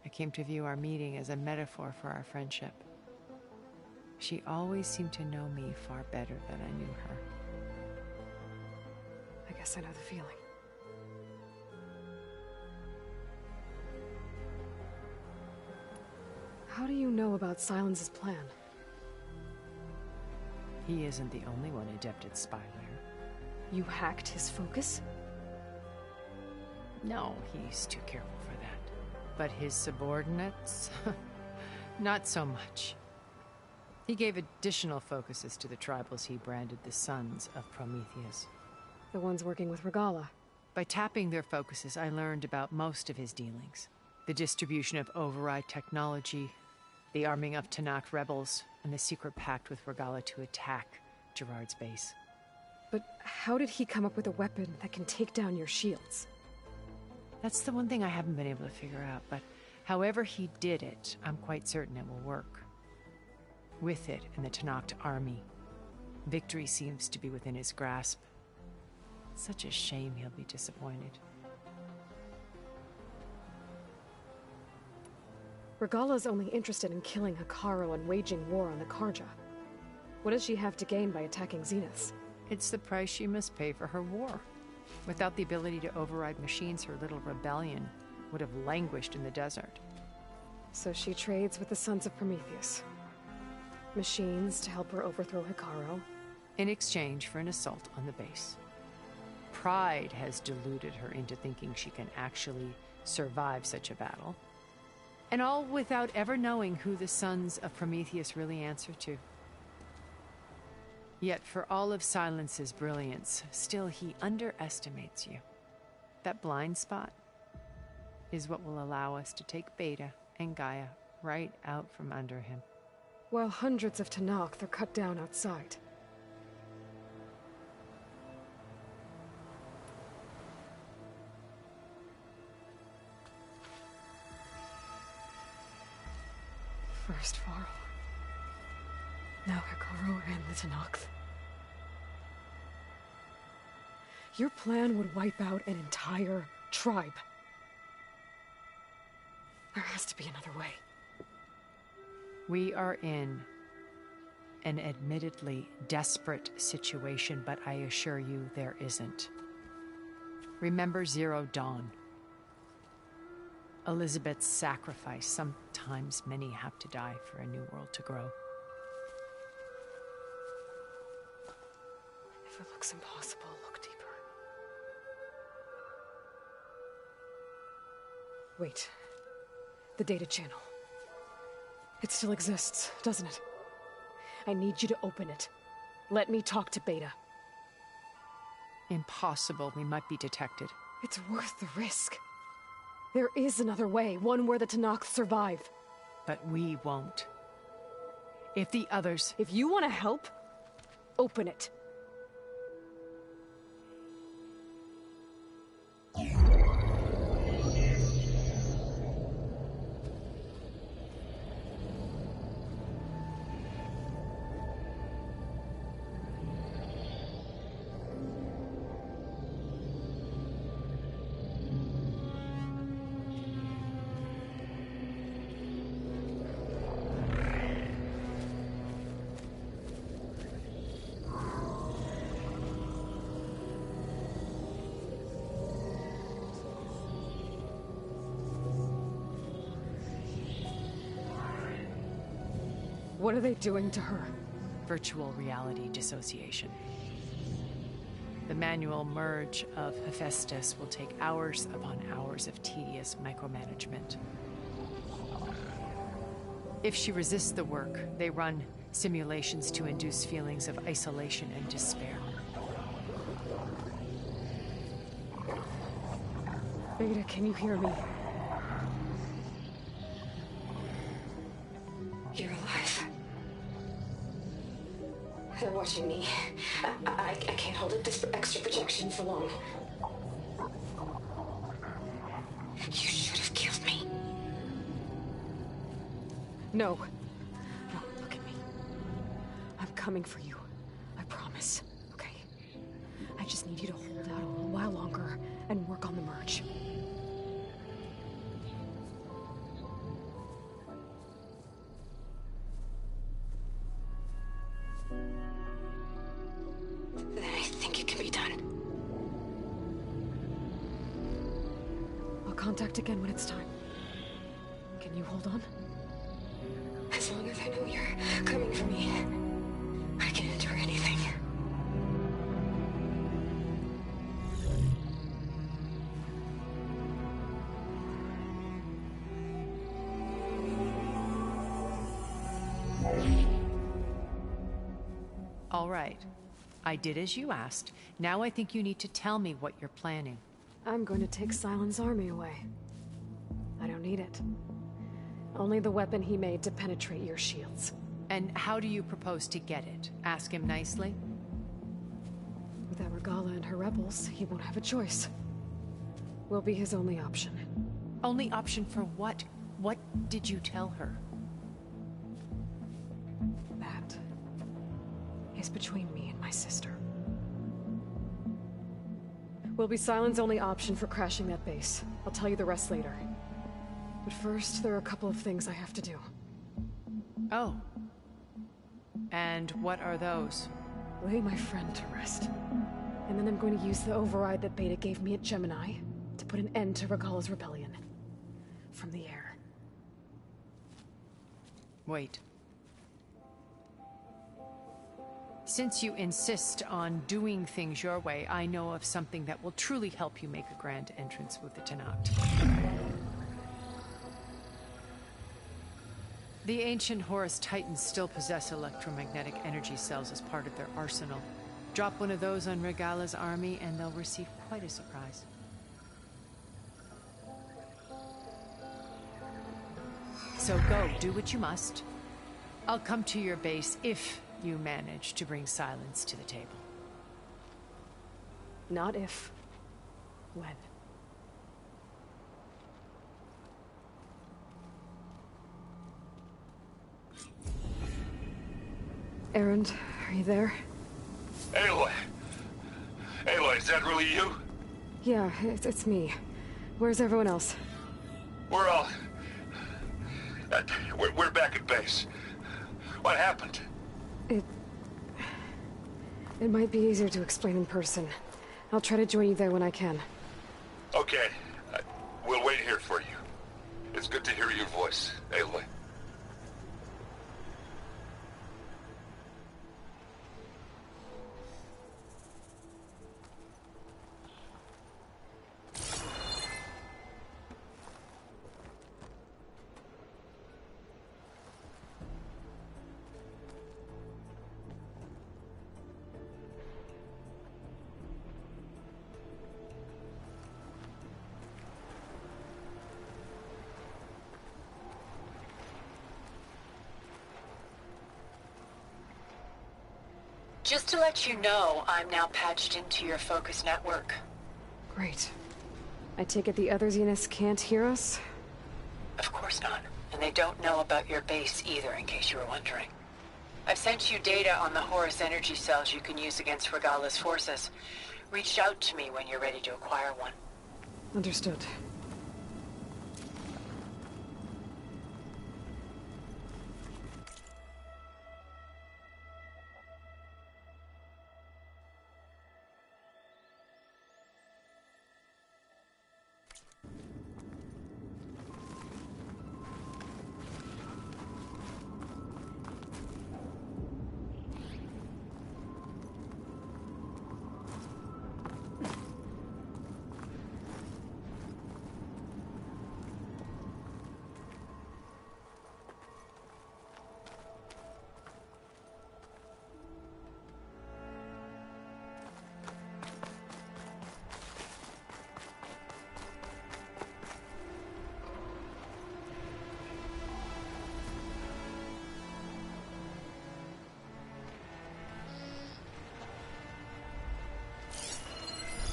I came to view our meeting as a metaphor for our friendship. She always seemed to know me far better than I knew her. I guess I know the feeling. How do you know about Silence's plan? He isn't the only one adept at spyware. You hacked his focus? No, he's too careful for that. But his subordinates? Not so much. He gave additional focuses to the tribals he branded the Sons of Prometheus. The ones working with Regala. By tapping their focuses, I learned about most of his dealings. The distribution of override technology, the arming of Tanakh rebels, and the secret pact with Regala to attack Gerard's base. But how did he come up with a weapon that can take down your shields? That's the one thing I haven't been able to figure out, but however he did it, I'm quite certain it will work. With it and the Tanakh army, victory seems to be within his grasp. Such a shame he'll be disappointed. Regala's only interested in killing Hekarro and waging war on the Karja. What does she have to gain by attacking Zeniths? It's the price she must pay for her war. Without the ability to override machines, her little rebellion would have languished in the desert. So she trades with the Sons of Prometheus. Machines to help her overthrow Hekarro. In exchange for an assault on the base. Pride has deluded her into thinking she can actually survive such a battle. And all without ever knowing who the Sons of Prometheus really answer to. Yet for all of Silence's brilliance, still he underestimates you. That blind spot is what will allow us to take Beta and Gaia right out from under him. While hundreds of Tanakh are cut down outside. First Varl. Now Hekarro and the Tanakh. Your plan would wipe out an entire tribe. There has to be another way. We are in an admittedly desperate situation, but I assure you there isn't. Remember Zero Dawn. Elizabeth's sacrifice. Sometimes many have to die for a new world to grow. If it looks impossible, look deeper. Wait. The data channel. It still exists, doesn't it? I need you to open it. Let me talk to Beta. Impossible. We might be detected. It's worth the risk. There is another way, one where the Tanakh survive. But we won't. If the others... If you want to help, open it. What are they doing to her? Virtual reality dissociation. The manual merge of Hephaestus will take hours upon hours of tedious micromanagement. If she resists the work, they run simulations to induce feelings of isolation and despair. Beta, can you hear me? You're alive. They're watching me. I can't hold up this extra protection for long. You should have killed me. No. No, look at me. I'm coming for you. I promise. Okay? I just need you to hold out a little while longer and work on the merge. Then I think it can be done. I'll contact again when it's time. Can you hold on? As long as I know you're coming for me, I can endure anything. All right. I did as you asked. Now I think you need to tell me what you're planning. I'm going to take Silent's army away. I don't need it. Only the weapon he made to penetrate your shields. And how do you propose to get it? Ask him nicely? Without Regala and her rebels, he won't have a choice. We'll be his only option. Only option for what? What did you tell her? That is between me and my sister. Will be Silent's only option for crashing that base. I'll tell you the rest later. But first, there are a couple of things I have to do. Oh. And what are those? Lay my friend to rest. And then I'm going to use the override that Beta gave me at Gemini to put an end to Regala's rebellion. From the air. Wait. Since you insist on doing things your way, I know of something that will truly help you make a grand entrance with the Tenat. The ancient Horus Titans still possess electromagnetic energy cells as part of their arsenal. Drop one of those on Regala's army and they'll receive quite a surprise. So go, do what you must. I'll come to your base if you manage to bring Silence to the table. Not if. When. Erend, are you there? Aloy! Aloy, is that really you? Yeah, it's me. Where's everyone else? We're all... we're back at base. What happened? It might be easier to explain in person. I'll try to join you there when I can. Okay. We'll wait here for you. It's good to hear your voice, Aloy. Just to let you know, I'm now patched into your focus network. Great. I take it the other Zeniths can't hear us? Of course not. And they don't know about your base either, in case you were wondering. I've sent you data on the Horus energy cells you can use against Regala's forces. Reach out to me when you're ready to acquire one. Understood.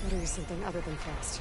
Better use something other than fast.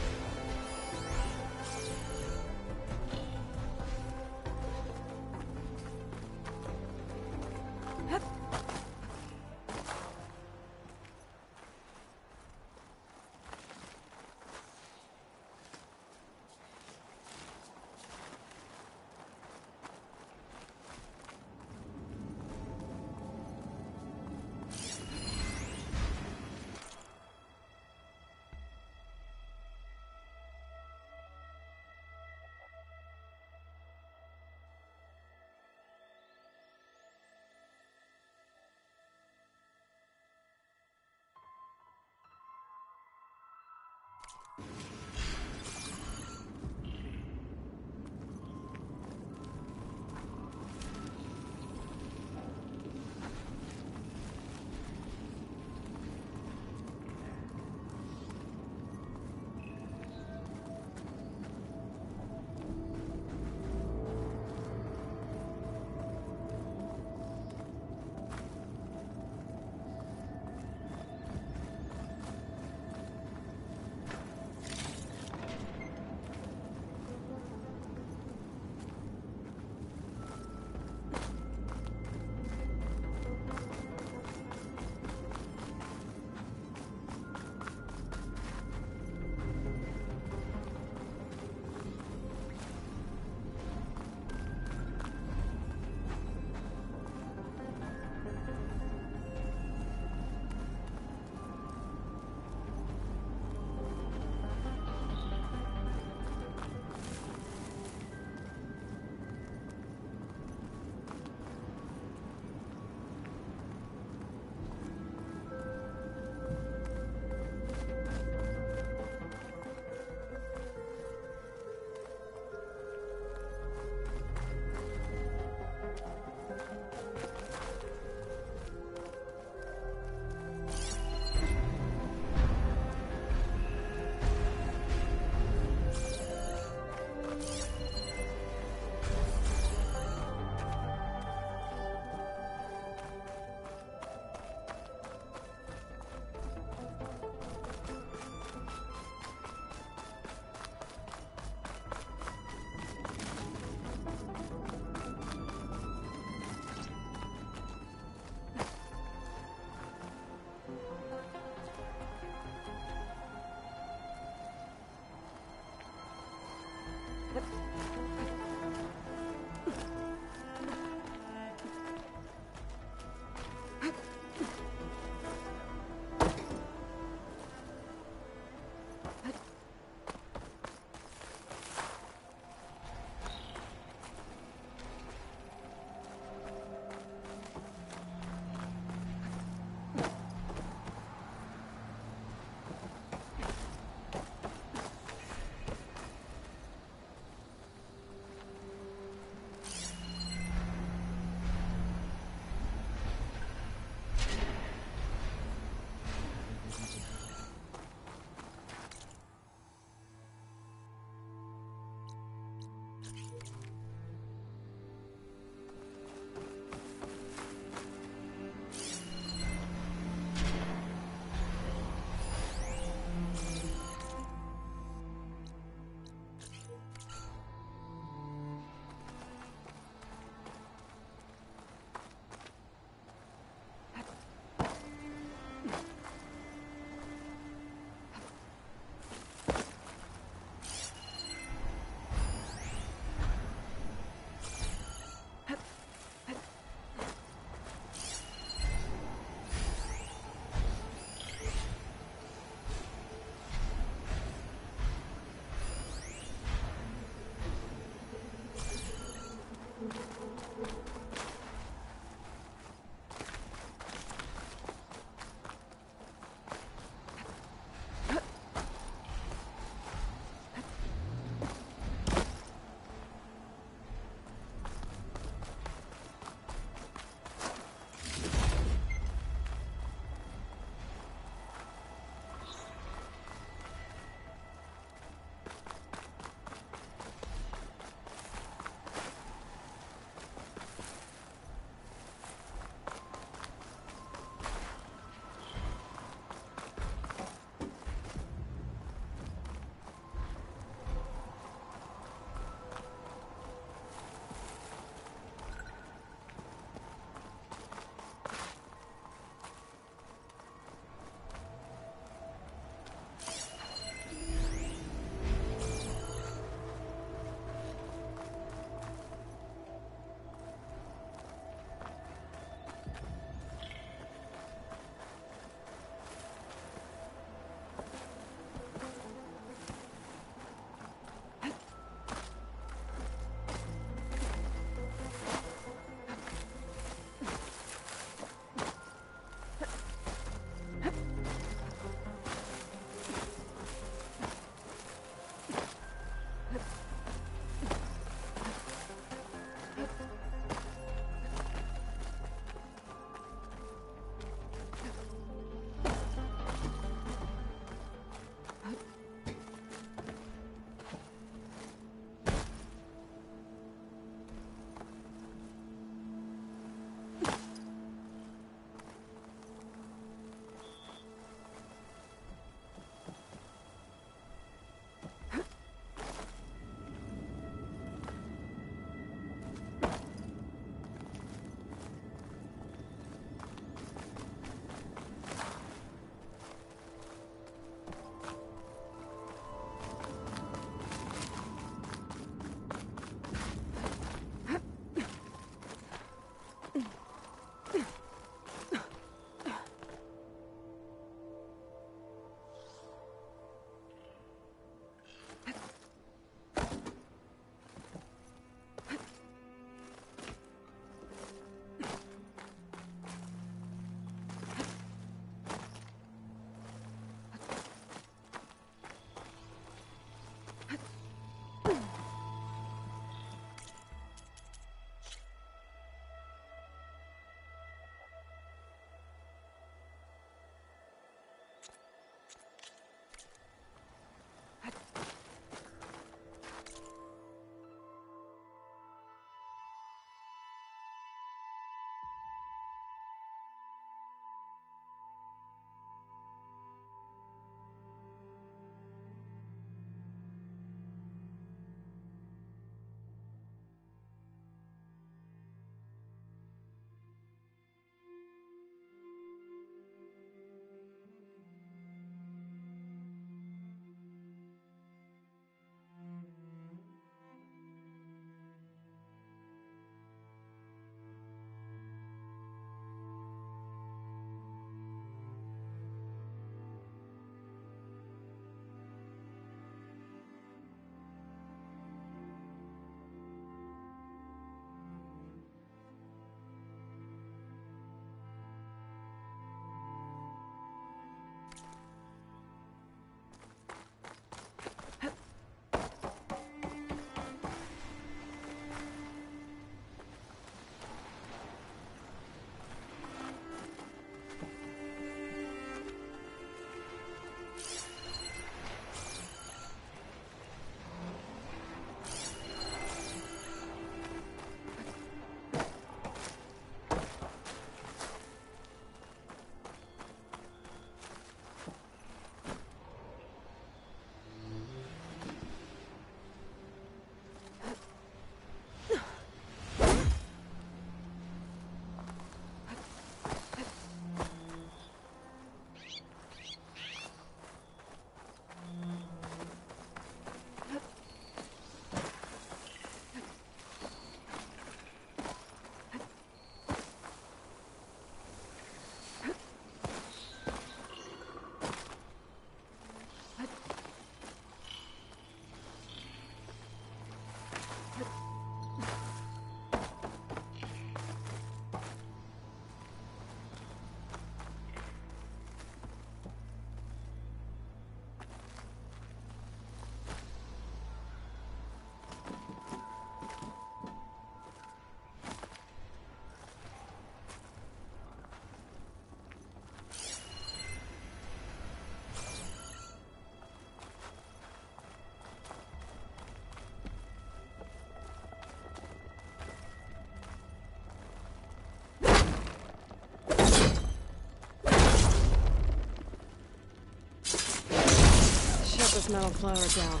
this metal cloud down.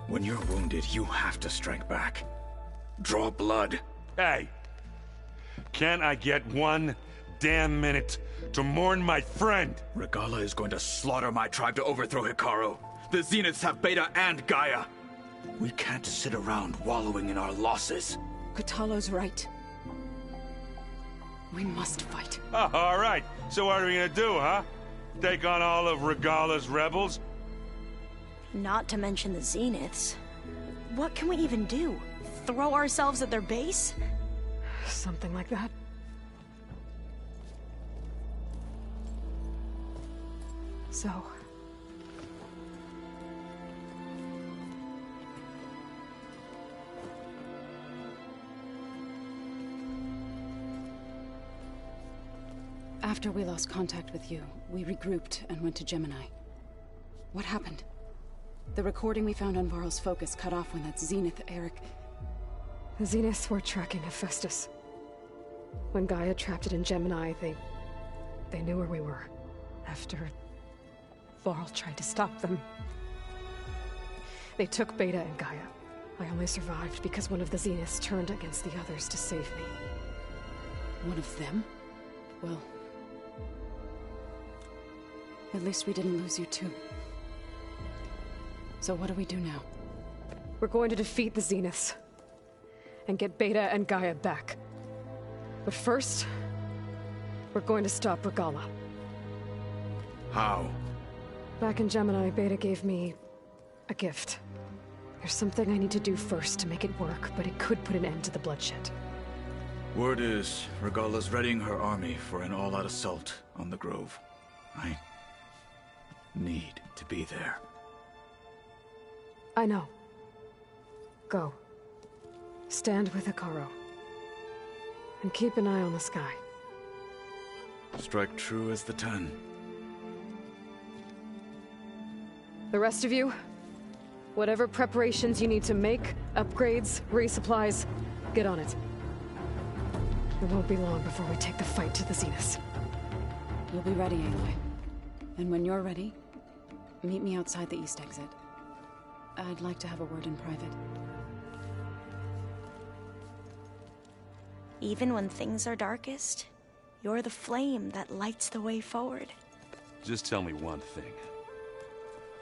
When you're wounded, you have to strike back. Draw blood. Hey! Can't I get one damn minute to mourn my friend? Regala is going to slaughter my tribe to overthrow Hikaru. The Zeniths have Beta and Gaia. We can't sit around wallowing in our losses. Kotallo's right. We must fight. Oh, all right. So what are we gonna do, huh? Take on all of Regala's rebels? Not to mention the Zeniths. What can we even do? Throw ourselves at their base? Something like that. So... After we lost contact with you, we regrouped and went to Gemini. What happened? The recording we found on Varl's focus cut off when that Zenith, Eric... The Zeniths were tracking Hephaestus. When Gaia trapped it in Gemini, they knew where we were. After Varl tried to stop them. They took Beta and Gaia. I only survived because one of the Zeniths turned against the others to save me. One of them? Well... at least we didn't lose you too. So what do we do now? We're going to defeat the Zeniths. And get Beta and Gaia back. But first... we're going to stop Regala. How? Back in Gemini, Beta gave me... a gift. There's something I need to do first to make it work, but it could put an end to the bloodshed. Word is, Regala's readying her army for an all-out assault on the Grove. I need to be there. I know. Go. Stand with Hikaru. And keep an eye on the sky. Strike true as the 10. The rest of you, whatever preparations you need to make, upgrades, resupplies, get on it. It won't be long before we take the fight to the Zeniths. You'll be ready, Aloy. And when you're ready, meet me outside the east exit. I'd like to have a word in private. Even when things are darkest, you're the flame that lights the way forward. Just tell me one thing.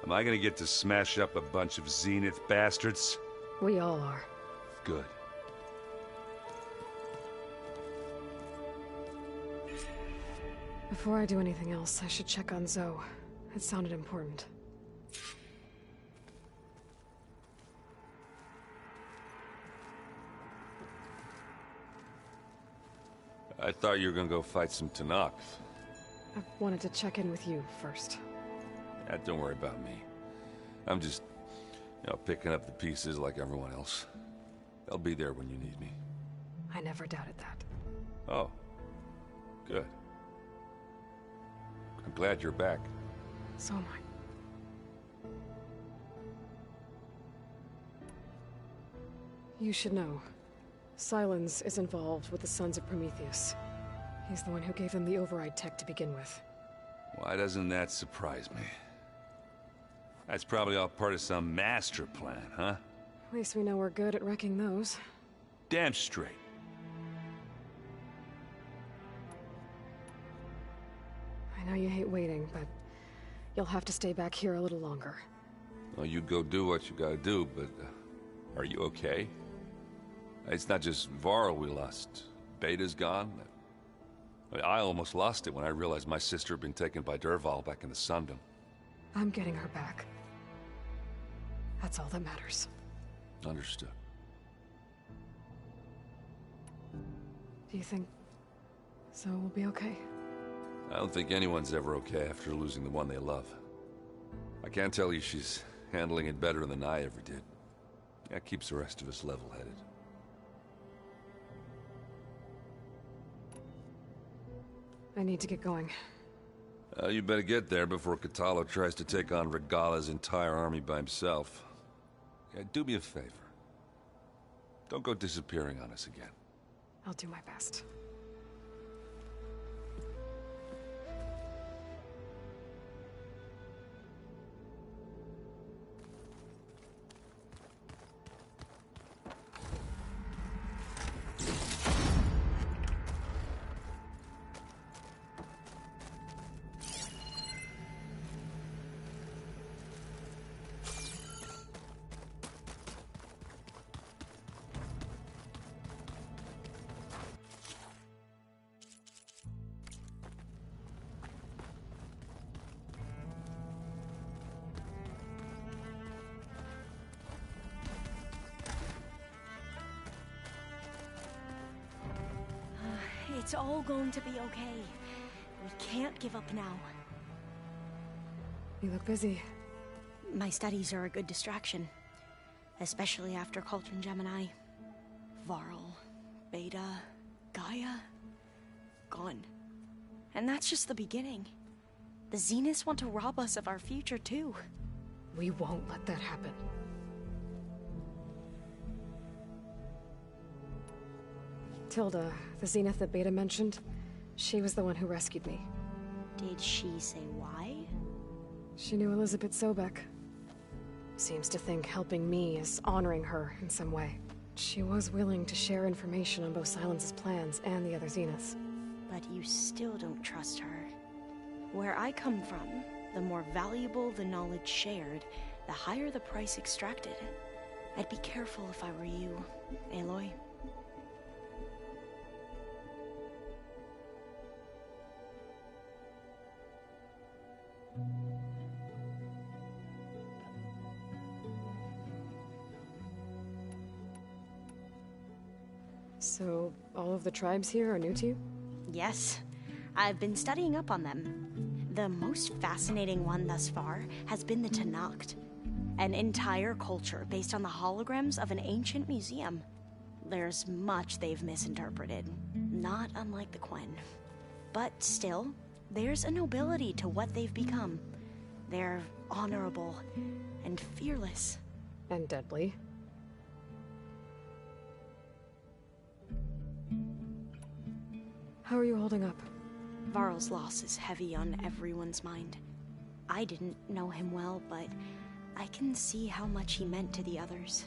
Am I gonna get to smash up a bunch of Zenith bastards? We all are. Good. Before I do anything else, I should check on Zoe. It sounded important. I thought you were gonna go fight some Tanaks. I wanted to check in with you first. Don't worry about me. I'm just, picking up the pieces like everyone else. I'll be there when you need me. I never doubted that. Oh. Good. I'm glad you're back. So am I. You should know. Silence is involved with the Sons of Prometheus. He's the one who gave them the override tech to begin with. Why doesn't that surprise me? That's probably all part of some master plan, huh? At least we know we're good at wrecking those. Damn straight. I know you hate waiting, but you'll have to stay back here a little longer. Well, you go do what you gotta do, but are you okay? It's not just Varl we lost. Beta's gone. I almost lost it when I realized my sister had been taken by Dervahl back in the Sundom. I'm getting her back. That's all that matters. Understood. Do you think Zoe will be okay? I don't think anyone's ever okay after losing the one they love. I can't tell you she's handling it better than I ever did. That keeps the rest of us level-headed. I need to get going. You better get there before Katalo tries to take on Regala's entire army by himself. Yeah, do me a favor. Don't go disappearing on us again. I'll do my best. It's all going to be okay. We can't give up now. You look busy. My studies are a good distraction. Especially after Cauldron Gemini. Varl, Beta, Gaia... gone. And that's just the beginning. The Zeniths want to rob us of our future, too. We won't let that happen. Tilda, the Zenith that Beta mentioned, she was the one who rescued me. Did she say why? She knew Elizabeth Sobek. Seems to think helping me is honoring her in some way. She was willing to share information on both Silence's plans and the other Zeniths. But you still don't trust her. Where I come from, the more valuable the knowledge shared, the higher the price extracted. I'd be careful if I were you, Aloy. So, all of the tribes here are new to you? Yes. I've been studying up on them. The most fascinating one thus far has been the Tenakth. An entire culture based on the holograms of an ancient museum. There's much they've misinterpreted, not unlike the Quen. But still, there's a nobility to what they've become. They're honorable and fearless. And deadly. How are you holding up? Varl's loss is heavy on everyone's mind. I didn't know him well, but I can see how much he meant to the others.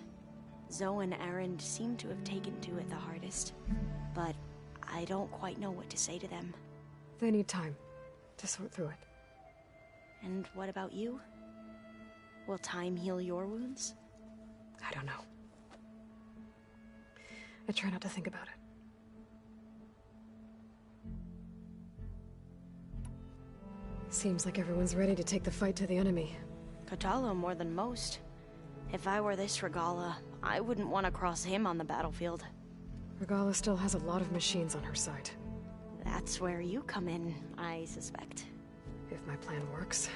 Zoe and Erend seem to have taken to it the hardest, but I don't quite know what to say to them. They need time to sort through it. And what about you? Will time heal your wounds? I don't know. I try not to think about it. Seems like everyone's ready to take the fight to the enemy. Kotallo more than most. If I were this Regala, I wouldn't want to cross him on the battlefield. Regala still has a lot of machines on her side. That's where you come in, I suspect. If my plan works.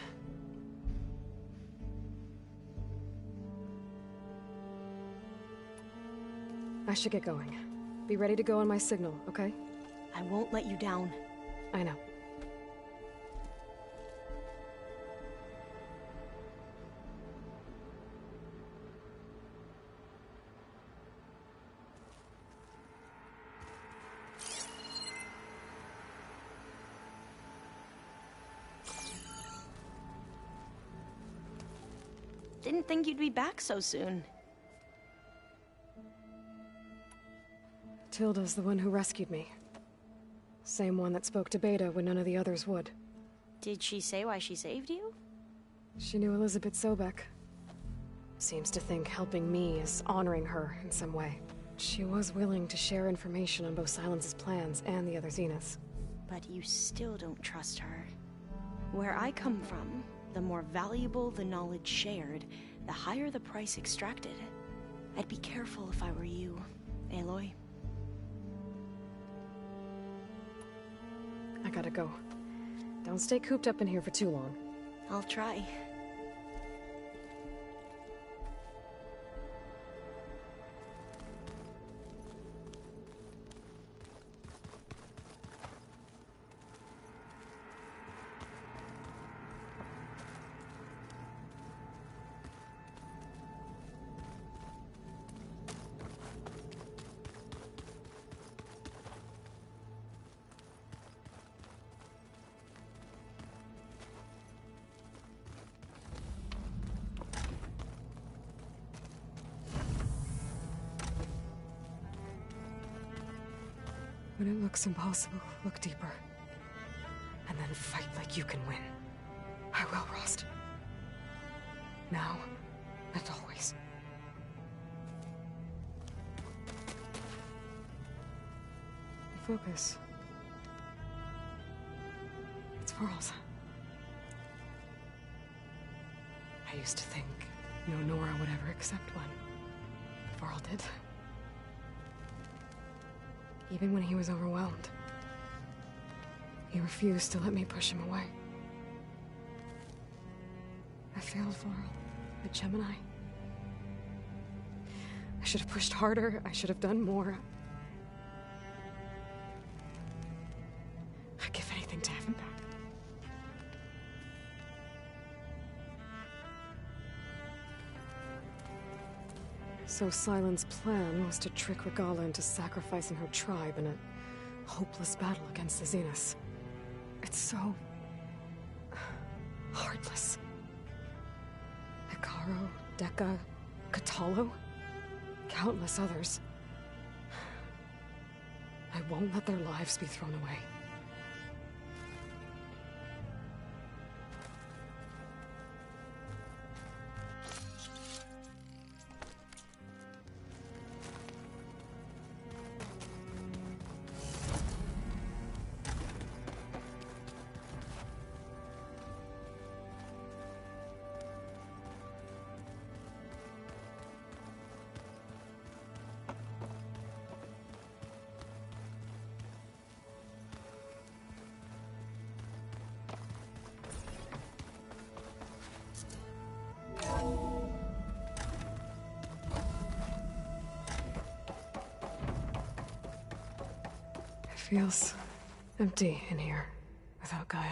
I should get going. Be ready to go on my signal, okay? I won't let you down. I know. Didn't think you'd be back so soon. Tilda's the one who rescued me. Same one that spoke to Beta when none of the others would. Did she say why she saved you? She knew Elizabeth Sobek. Seems to think helping me is honoring her in some way. She was willing to share information on both Silence's plans and the other Zeniths. But you still don't trust her. Where I come from, the more valuable the knowledge shared, the higher the price extracted. I'd be careful if I were you, Aloy. I gotta go. Don't stay cooped up in here for too long. I'll try. When it looks impossible, look deeper. And then fight like you can win. I will, Rost. Now, and always. Focus. It's Varl's. I used to think no Nora would ever accept one. But Varl did. Even when he was overwhelmed. He refused to let me push him away. I failed Varl at Gemini. I should have pushed harder. I should have done more. I'd give anything to have him back. So Silen's plan was to trick Regala into sacrificing her tribe in a hopeless battle against the Zeniths. It's so heartless. Hekarro Deca, Catalo, countless others. I won't let their lives be thrown away. It feels empty in here without Gaia.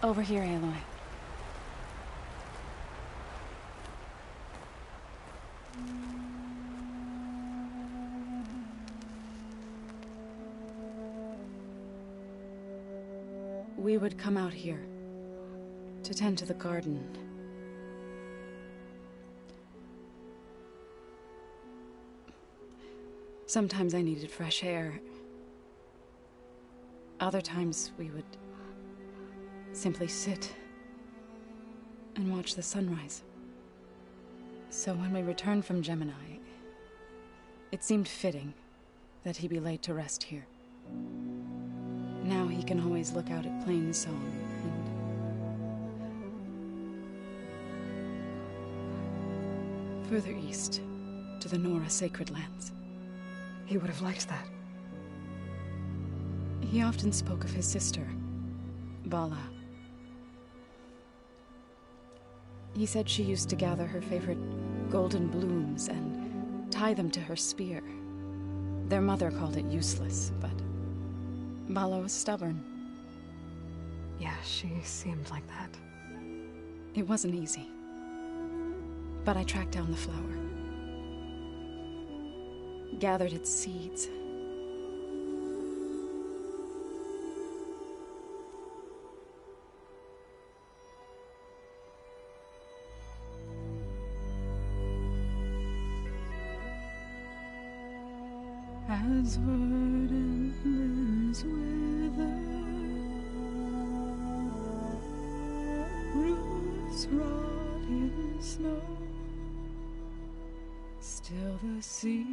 Over here, Aloy. We would come out here to tend to the garden. Sometimes I needed fresh air. Other times we would simply sit and watch the sunrise. So when we returned from Gemini, it seemed fitting that he be laid to rest here. Now he can always look out at Plainsong and further east to the Nora sacred lands. He would have liked that. He often spoke of his sister, Vala. He said she used to gather her favorite golden blooms and tie them to her spear. Their mother called it useless, but Vala was stubborn. Yeah, she seemed like that. It wasn't easy. But I tracked down the flower. Gathered its seeds. As verdant limbs wither, roots rot in snow, still the sea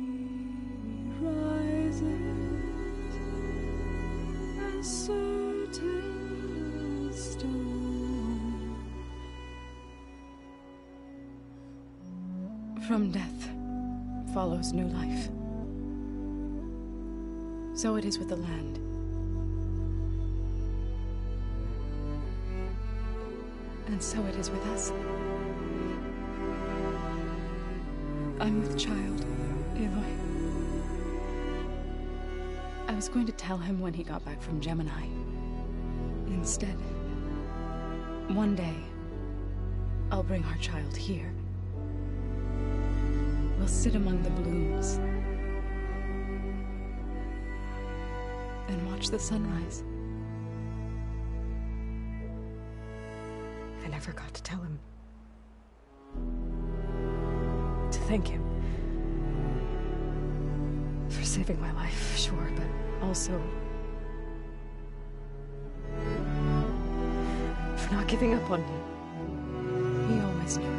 rises as certain as stone. From death follows new life. So it is with the land. And so it is with us. I'm with child, Aloy. I was going to tell him when he got back from Gemini. Instead, one day, I'll bring our child here. We'll sit among the blooms and watch the sunrise. I never got to tell him. To thank him for saving my life, sure, but also for not giving up on me. He always knew.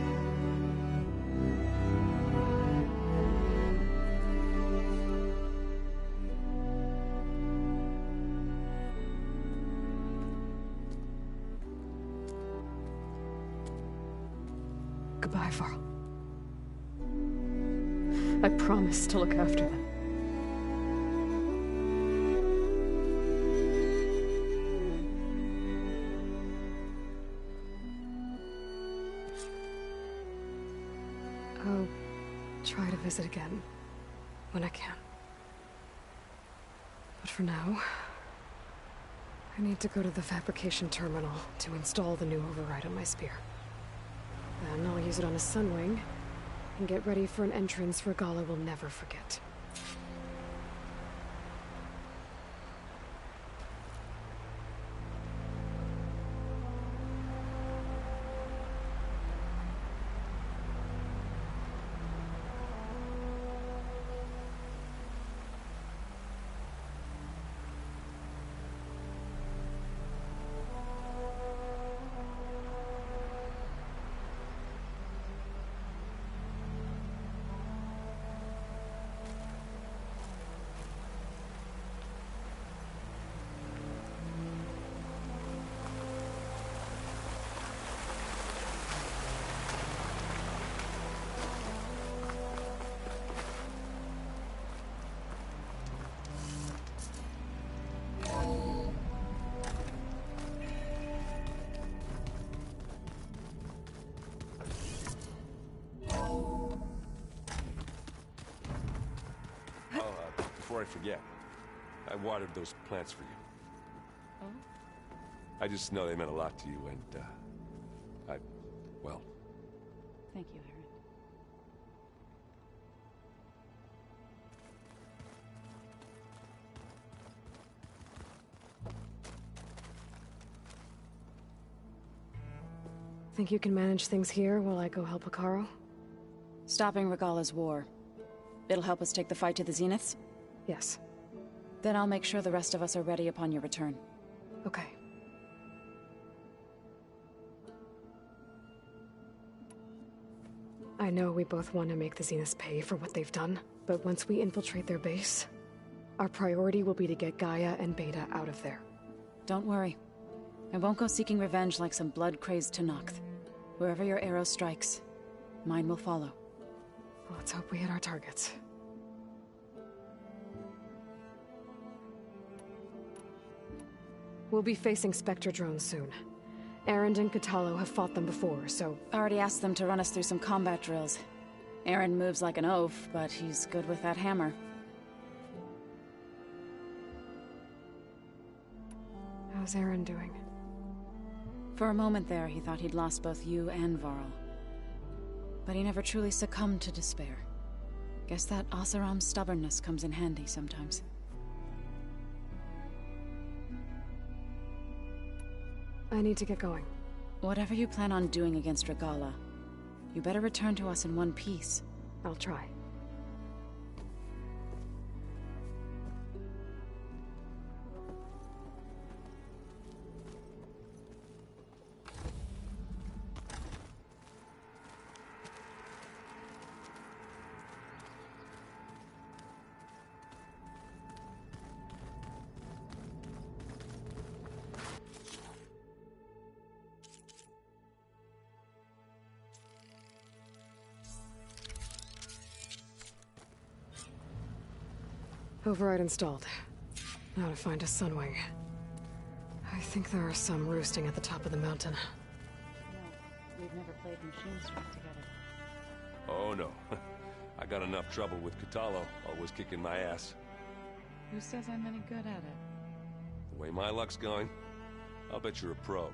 Goodbye, Varl. I promise to look after them. I'll try to visit again when I can. But for now, I need to go to the fabrication terminal to install the new override on my spear. Then I'll use it on a sunwing and get ready for an entrance Regala will never forget. Before I forget, I watered those plants for you. Oh? I just know they meant a lot to you, and, well... Thank you, Aaron. Think you can manage things here while I go help Hekarro? Stopping Regala's war. It'll help us take the fight to the Zeniths? Yes. Then I'll make sure the rest of us are ready upon your return. Okay. I know we both want to make the Zeniths pay for what they've done, but once we infiltrate their base, our priority will be to get Gaia and Beta out of there. Don't worry. I won't go seeking revenge like some blood-crazed Tenakth. Wherever your arrow strikes, mine will follow. Let's hope we hit our targets. We'll be facing Spectre drones soon. Erend and Katalo have fought them before, so... Already asked them to run us through some combat drills. Erend moves like an oaf, but he's good with that hammer. How's Erend doing? For a moment there, he thought he'd lost both you and Varl. But he never truly succumbed to despair. Guess that Oseram's stubbornness comes in handy sometimes. I need to get going. Whatever you plan on doing against Regala, you better return to us in one piece. I'll try. Override installed. Now to find a sunwing. I think there are some roosting at the top of the mountain. No, we've never played machine strike together. Oh no. I got enough trouble with Katalo, always kicking my ass. Who says I'm any good at it? The way my luck's going, I'll bet you're a pro.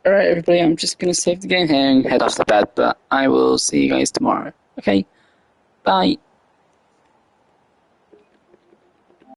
Alright, everybody, I'm just gonna save the game here and head off to bed, but I will see you guys tomorrow. Okay? Bye.